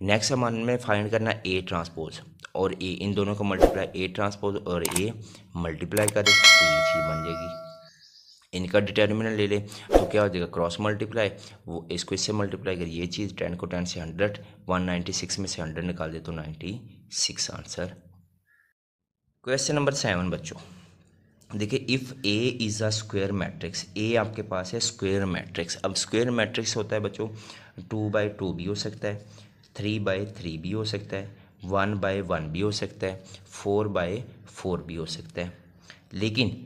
नेक्स्ट हमें फाइंड करना है ए ट्रांसपोज और ए, इन दोनों को मल्टीप्लाई, ए ट्रांसपोज और ए मल्टीप्लाई करें तो ये चीज़ बन जाएगी। इनका डिटर्मिनेंट ले ले तो क्या हो जाएगा, क्रॉस मल्टीप्लाई, वो इसको इससे मल्टीप्लाई करिए, ये चीज़ 10 को 10 से 100, 196 में से 100 निकाल दे तो 96 आंसर। क्वेश्चन नंबर 7 बच्चों, देखिए if A is a square matrix, A आपके पास है स्क्वायर मैट्रिक्स। अब स्क्वायर मैट्रिक्स होता है बच्चों 2/2 भी हो सकता है, 3/3 भी हो सकता है, 1/1 भी हो सकता है, 4/4 भी हो सकता है। लेकिन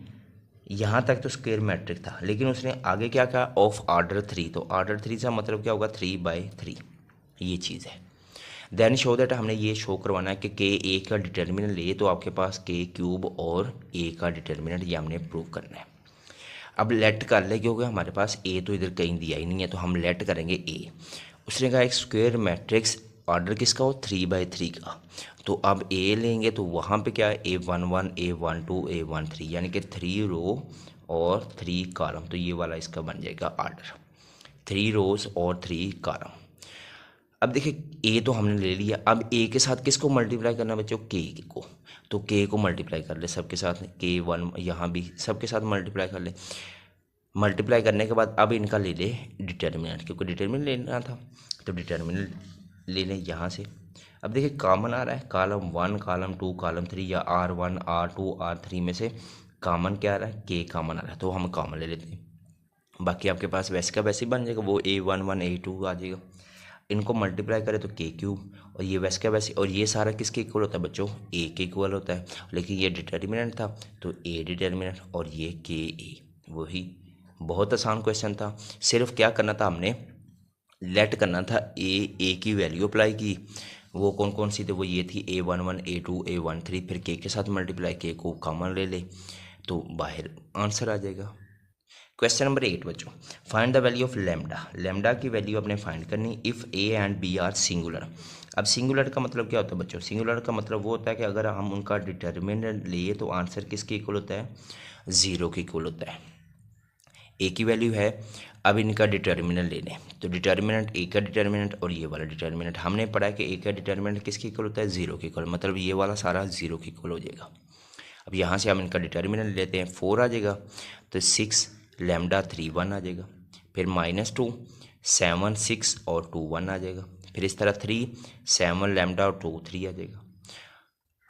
यहाँ तक तो स्क्वायर मैट्रिक था, लेकिन उसने आगे क्या कहा, ऑफ ऑर्डर 3, तो ऑर्डर 3 का मतलब क्या होगा, 3/3 ये चीज़ है। देन शो दैट, हमने ये शो करवाना है कि के ए का डिटर्मिनेंट ले तो आपके पास के क्यूब और ए का डिटर्मिनेंट, ये हमने प्रूव करना है। अब लेट कर ले, क्योंकि हमारे पास ए तो इधर कहीं दिया ही नहीं है, तो हम लेट करेंगे ए। उसने कहा एक स्क्वायर मैट्रिक्स ऑर्डर किसका हो, 3/3 का, तो अब ए लेंगे तो वहाँ पे क्या है, A11 A12 A13, यानी कि 3 रो और 3 कॉलम, तो ये वाला इसका बन जाएगा ऑर्डर, 3 रोज और 3 कॉलम। अब देखिए ए तो हमने ले लिया, अब ए के साथ किसको मल्टीप्लाई करना बच्चों, के को, तो के को मल्टीप्लाई कर ले सबके साथ, K1 यहाँ भी सबके साथ मल्टीप्लाई कर ले। मल्टीप्लाई करने के बाद अब इनका ले ले डिटर्मिनेंट, क्योंकि डिटर्मिनेंट लेना था, तो डिटर्मिनेंट ले लें यहाँ से। अब देखिए कॉमन आ रहा है, कॉलम 1 कॉलम 2 कॉलम 3, या R1 R2 R3 में से कॉमन क्या आ रहा है, के कॉमन आ रहा है, तो हम कॉमन ले लेते हैं। बाकी आपके पास वैसे का वैसे ही बन जाएगा, वो A11 A2 आ जाएगा। इनको मल्टीप्लाई करें तो के क्यूब, और ये वैसे का वैसे, और ये सारा किसके इक्वल होता है बच्चों, ए के इक्वल होता है। लेकिन ये डिटर्मिनेंट था तो ए डिटर्मिनेंट, और ये के ए, वही बहुत आसान क्वेश्चन था। सिर्फ क्या करना था, हमने लेट करना था, ए की वैल्यू अप्लाई की, वो कौन कौन सी थी, वो ये थी A11 A2 A13, फिर के साथ मल्टीप्लाई, के को कॉमन ले ले तो बाहर आंसर आ जाएगा। क्वेश्चन नंबर 8 बच्चों, find the value of lambda, lambda की वैल्यू अपने फाइंड करनी if A and B are singular. अब सिंगुलर का मतलब क्या होता है बच्चों, सिंगुलर का मतलब वो होता है कि अगर हम उनका डिटर्मिनेंट लिए तो आंसर किसके इक्वल होता है, 0 के इक्वल होता है। ए की वैल्यू है। अब इनका डिटर्मिनेंट ले लें, तो डिटर्मिनेंट ए का डिटर्मिनेंट और ये वाला डिटर्मिनेंट हमने पढ़ा है कि ए का डिटर्मिनेंट किसके इक्वल होता है, 0 के इक्वल, मतलब ये वाला सारा 0 के इक्वल हो जाएगा। अब यहाँ से हम इनका डिटर्मिनेंट लेते हैं, 4 आ जाएगा, तो 6 लैम्डा 3 1 आ जाएगा, फिर -2 7 6 और 2 1 आ जाएगा, फिर इस तरह 3 7 लैम्डा और 2 3 आ जाएगा,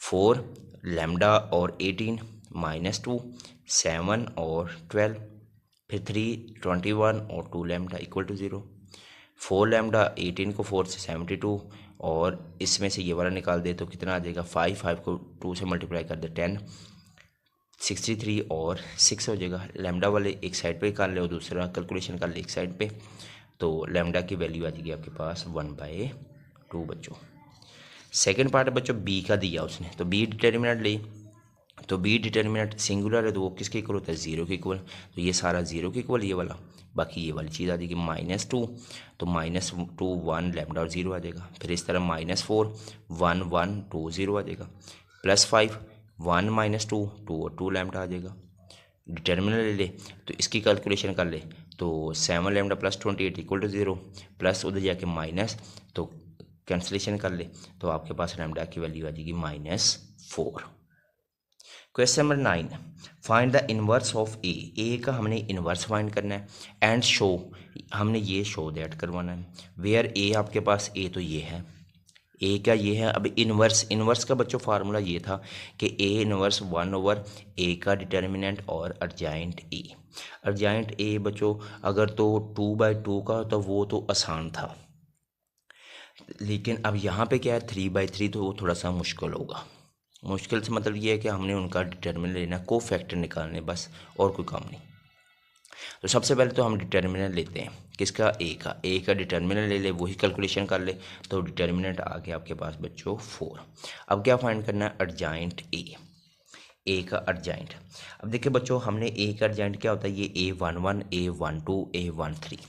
4 लैम्डा और 18 -2 7 और 12, फिर 3 21 और 2 लैम्डा इक्वल टू 0, 4 लैम्डा 18 को 4 से 72 और इसमें से ये वाला निकाल दे तो कितना आ जाएगा, 5 को 2 से मल्टीप्लाई कर दे 10 63 और 6 हो जाएगा। लैम्डा वाले एक साइड पे कर ले और दूसरा कैलकुलेशन कर ले एक साइड पे, तो लैम्डा की वैल्यू आ जाएगी आपके पास 1/2 बच्चों। सेकेंड पार्ट है बच्चों बी का दिया उसने, तो बी डिटर्मिनेंट ले, तो बी डिटर्मिनेंट सिंगुलर है तो वो किसके इक्वल होता है, 0 के इक्वल, तो ये सारा 0 के इक्वल ये वाला, बाकी ये वाली चीज़ आ जाएगी -2, तो -2 1 लैम्डा और 0 आ जाएगा, फिर इस तरह -4 1 1 2 0 आ जाएगा, +5 1 -2 2 और 2 लैम्डा आ जाएगा। डिटर्मिनेंट ले ले तो इसकी कैलकुलेशन कर ले, तो 7 लैम्डा +28 इक्वल टू 0, प्लस उधर जाके माइनस, तो कैंसलेशन कर ले तो आपके पास लैम्डा की वैल्यू आ जाएगी -4। Question number 9, find the inverse of A, A का हमने इनवर्स फाइंड करना है, एंड शो हमने ये शो दैट करवाना है, वेयर ए आपके पास ए तो ये है, ए का ये है। अब इनवर्स का बच्चों फार्मूला ये था कि ए इनवर्स 1/a का डिटर्मिनेंट और अर्जाइंट ए। अर्जाइंट ए बच्चों अगर तो 2/2 का तो वो तो आसान था, लेकिन अब यहाँ पे क्या है 3/3, तो वो थोड़ा सा मुश्किल होगा। मुश्किल से मतलब ये है कि हमने उनका डिटर्मिनेंट लेना, को फैक्टर निकालने बस, और कोई काम नहीं। तो सबसे पहले तो हम डिटर्मिनेंट लेते हैं किसका, ए का डिटर्मिनेंट ले ले, वही कैलकुलेशन कर ले, तो डिटर्मिनेंट आ गया आपके पास बच्चों 4। अब क्या फाइंड करना है, अर्जाइंट ए का अर्जाइंट। अब देखिए बच्चों हमने ए का अर्जाइंट क्या होता है, ये A11 A12 A13,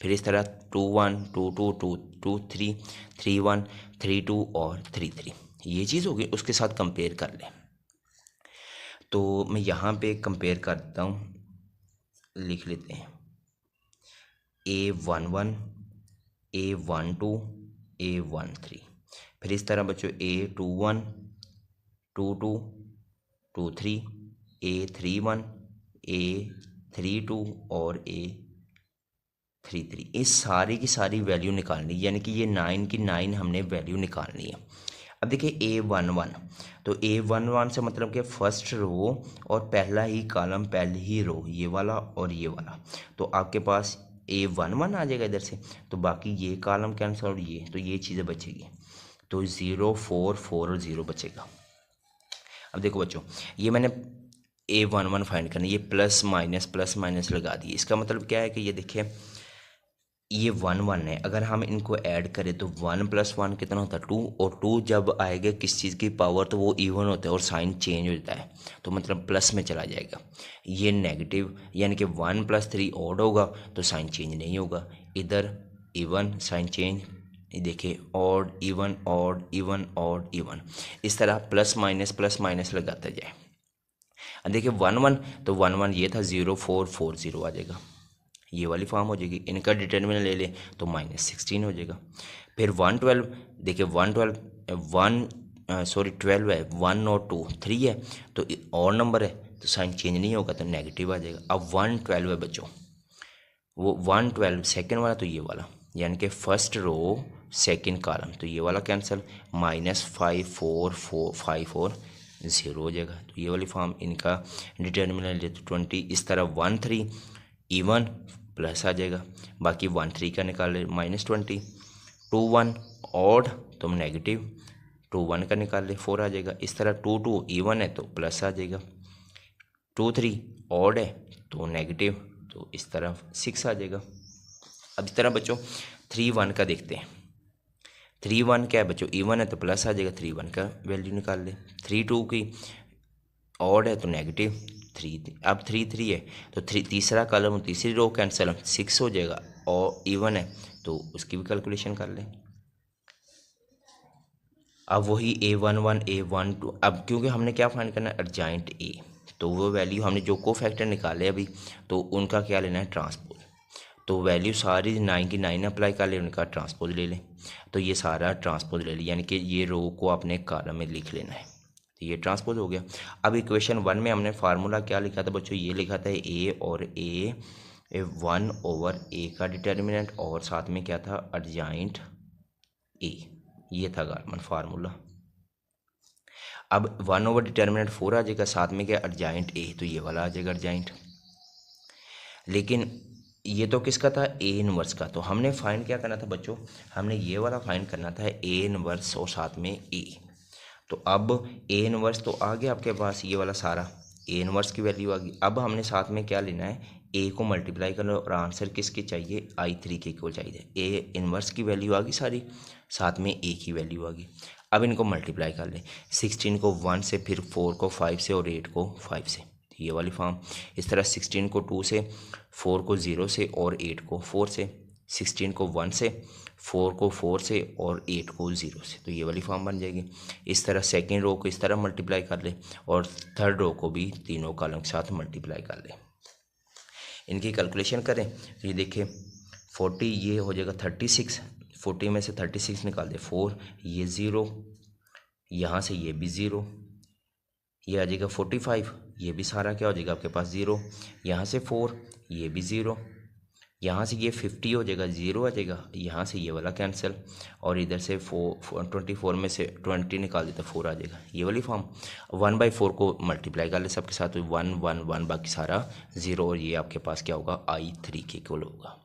फिर इस तरह 21 22 23 31 32 और 33, ये चीज़ होगी, उसके साथ कंपेयर कर लें। तो मैं यहाँ पे कंपेयर करता हूँ, लिख लेते हैं A11 A12 A13, फिर इस तरह बच्चों A21 22 23 A31 A32 और A33, इस सारी की सारी वैल्यू निकालनी, यानी कि ये 9 की 9 हमने वैल्यू निकालनी है। अब देखिए A11, तो A11 से मतलब कि फर्स्ट रो और पहला ही कॉलम, पहली ही रो, ये वाला और ये वाला, तो आपके पास A11 आ जाएगा इधर से, तो बाकी ये कॉलम कैंसिल और ये, तो ये चीज़ें बचेगी, तो 0 4 4 और 0 बचेगा। अब देखो बच्चों ये मैंने A11 फाइंड करना, ये प्लस माइनस लगा दिए, इसका मतलब क्या है कि ये देखिए ये 1 1 है, अगर हम इनको ऐड करें तो 1 + 1 कितना होता है 2, और 2 जब आएगा किस चीज़ की पावर तो वो इवन होता है और साइन चेंज हो जाता है, तो मतलब प्लस में चला जाएगा। ये नेगेटिव, यानी कि 1 + 3 ऑड होगा तो साइन चेंज नहीं होगा, इधर इवन साइन चेंज, देखिए odd even odd even odd even, इस तरह प्लस माइनस लगाता जाए। अब देखिए 1 1, तो 1 1 ये था, 0 4 4 0 आ जाएगा, ये वाली फॉर्म हो जाएगी। इनका डिटर्मिनेंट ले लें तो -16 हो जाएगा। फिर 112, देखिए 112 12 है, 1 और 2 3 है, तो और नंबर है तो साइन चेंज नहीं होगा, तो नेगेटिव आ जाएगा। अब 112 है बच्चों, वो 112 सेकेंड वाला तो ये वाला, यानी कि फर्स्ट रो सेकेंड कॉलम, तो ये वाला कैंसिल, -5 4 4 5 और 0 हो जाएगा, तो ये वाली फॉर्म इनका डिटर्मिनेंट ले तो 20, इस तरह 1 3 इवन प्लस आ जाएगा, बाकी 1 3 का निकाल ले -20, 2 1 ऑड तो नेगेटिव, 2 1 का निकाल ले 4 आ जाएगा, इस तरह 2 2 इवन है तो प्लस आ जाएगा, 2 3 ऑड है तो नेगेटिव, तो इस तरह 6 आ जाएगा। अब इस तरह बच्चों 3 1 का देखते हैं, 3 1 क्या है बच्चों, इवन है तो प्लस आ जाएगा, 3 1 का वैल्यू निकाल ले, 3 2 की ऑड है तो नेगेटिव, 3 अब 3 3 है तो तीसरा कॉलम तीसरी रो कैंसिल, 6 हो जाएगा, और इवन है तो उसकी भी कैलकुलेशन कर लें। अब वही A11 A12, अब क्योंकि हमने क्या फाइंड करना है, अर्जाइंट ए, तो वो वैल्यू हमने जो कोफैक्टर निकाले अभी, तो उनका क्या लेना है, ट्रांसपोज। तो वैल्यू सारी 9 की 9 अप्लाई कर ले, उनका ट्रांसपोज ले लें। तो ये सारा ट्रांसपोज ले लिया, यानी कि ये रो को आपने कॉलम में लिख लेना है। तो ये ट्रांसपोज हो गया। अब इक्वेशन 1 में हमने फार्मूला क्या लिखा था बच्चों, ये लिखा था ए और ए 1/a का डिटर्मिनेंट, और साथ में क्या था, एडजॉइंट ए, ये था गार्मन फार्मूला। अब 1 डिटर्मिनेंट 4 आ जाएगा, साथ में क्या, एडजॉइंट ए, तो ये वाला आ जाएगा एडजॉइंट। लेकिन ये तो किसका था, ए इनवर्स का। तो हमने फाइंड क्या करना था बच्चों, हमने ये वाला फाइंड करना था, ए इनवर्स और साथ में ए। तो अब ए इनवर्स तो आ गया आपके पास, ये वाला सारा ए इनवर्स की वैल्यू आ गई। अब हमने साथ में क्या लेना है, ए को मल्टीप्लाई करना, और आंसर किसके चाहिए, I3 के इक्वल चाहिए। ए इनवर्स की वैल्यू आ गई सारी, साथ में ए की वैल्यू आ गई। अब इनको मल्टीप्लाई कर लें, 16 को 1 से, फिर 4 को 5 से, और 8 को 5 से, ये वाली फॉर्म। इस तरह 16 को 2 से, 4 को 0 से, और 8 को 4 से, 16 को 1 से, 4 को 4 से, और 8 को 0 से, तो ये वाली फॉर्म बन जाएगी। इस तरह सेकेंड रो को इस तरह मल्टीप्लाई कर ले, और थर्ड रो को भी तीनों कॉलम के साथ मल्टीप्लाई कर ले। इनकी कैलकुलेशन करें तो ये देखिए 40, ये हो जाएगा 36, 40 में से 36 निकाल दे 4, ये 0, यहाँ से ये भी 0, ये आ जाएगा 45, ये भी सारा क्या हो जाएगा आपके पास 0, यहाँ से 4, ये भी 0, यहाँ से ये 50 हो जाएगा, 0 आ जाएगा, यहाँ से ये वाला कैंसिल, और इधर से 24 में से 20 निकाल देता 4 आ जाएगा, ये वाली फॉर्म। 1/4 को मल्टीप्लाई कर ले सबके साथ, 1 1 1, बाकी सारा 0, और ये आपके पास क्या होगा, I3 के इक्वल होगा।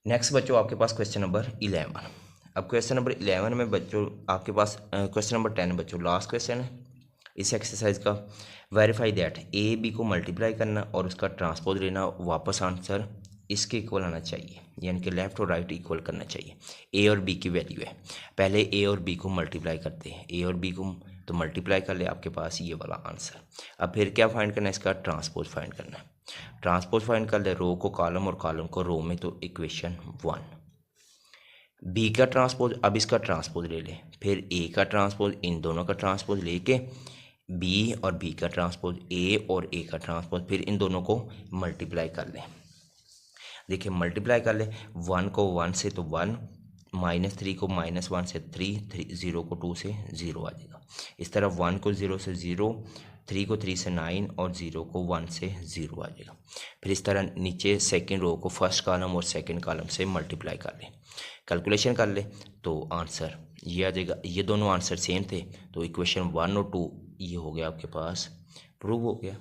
नेक्स्ट बच्चों आपके पास क्वेश्चन नंबर 11। अब क्वेश्चन नंबर 11 में बच्चों आपके पास क्वेश्चन नंबर 10 बच्चों लास्ट क्वेश्चन है इस एक्सरसाइज का। वेरीफाई दैट ए बी को मल्टीप्लाई करना और उसका ट्रांसपोज लेना, वापस आंसर इसके इक्वल आना चाहिए, यानी कि लेफ्ट और राइट इक्वल करना चाहिए। ए और बी की वैल्यू है, पहले ए और बी को मल्टीप्लाई करते हैं, ए और बी को तो मल्टीप्लाई कर ले, आपके पास ये वाला आंसर। अब फिर क्या फाइंड करना है, इसका ट्रांसपोज फाइंड करना है। ट्रांसपोज फाइंड कर ले, रो को कॉलम और कॉलम को रो में, तो इक्वेशन 1। बी का ट्रांसपोज, अब इसका ट्रांसपोज ले ले, फिर ए का ट्रांसपोज, इन दोनों का ट्रांसपोज लेके बी और बी का ट्रांसपोज, ए और ए का ट्रांसपोज, फिर इन दोनों को मल्टीप्लाई कर लें। देखिए मल्टीप्लाई कर ले, 1 को 1 से तो 1, -3 को -1 से 3, 0 को 2 से 0 आ जाएगा। इस तरह 1 को 0 से 0, 3 को 3 से 9, और 0 को 1 से 0 आ जाएगा। फिर इस तरह नीचे सेकेंड रो को फर्स्ट कॉलम और सेकेंड कॉलम से मल्टीप्लाई कर ले, कैलकुलेशन कर ले, तो आंसर ये आ जाएगा। ये दोनों आंसर सेम थे, तो इक्वेशन 1 और 2 ये हो गया आपके पास, प्रूव हो गया।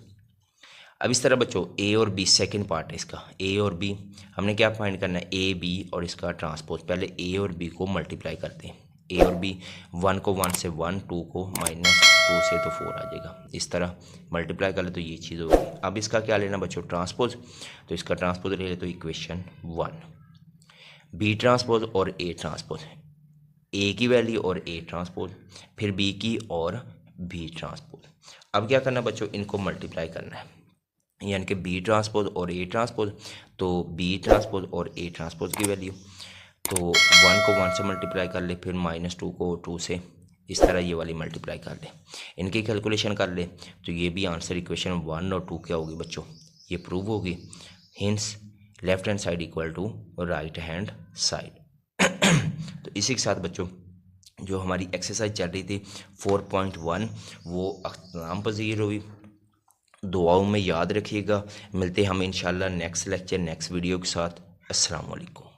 अब इस तरह बच्चों ए और बी सेकंड पार्ट है इसका, ए और बी हमने क्या फाइंड करना है, ए बी और इसका ट्रांसपोज। पहले ए और बी को मल्टीप्लाई करते हैं, ए और बी, 1 को 1 से 1, 2 को -2 से तो 4 आ जाएगा। इस तरह मल्टीप्लाई कर ले तो ये चीज़ होगी। अब इसका क्या लेना बच्चों, ट्रांसपोज, तो इसका ट्रांसपोज ले ले, तो इक्वेशन 1। बी ट्रांसपोज और ए ट्रांसपोज, ए की वैल्यू और ए ट्रांसपोज, फिर बी की और बी ट्रांसपोज। अब क्या करना बच्चों, इनको मल्टीप्लाई करना है, यानी कि बी ट्रांसपोज और ए ट्रांसपोज, तो बी ट्रांसपोज और ए ट्रांसपोज की वैल्यू, तो 1 को 1 से मल्टीप्लाई कर ले, फिर -2 को 2 से, इस तरह ये वाली मल्टीप्लाई कर ले, इनकी कैलकुलेशन कर ले, तो ये भी आंसर इक्वेशन 1 और 2 क्या होगी बच्चों, ये प्रूव होगी। Hence left hand side equal to right hand side. तो इसी के साथ बच्चों जो हमारी एक्सरसाइज चल रही थी 4.1 वो अख्ताम पज़ीर हुई। दुआओं में याद रखिएगा, मिलते हैं हम इंशाल्लाह नेक्स्ट लेक्चर नेक्स्ट वीडियो के साथ। अस्सलाम वालेकुम।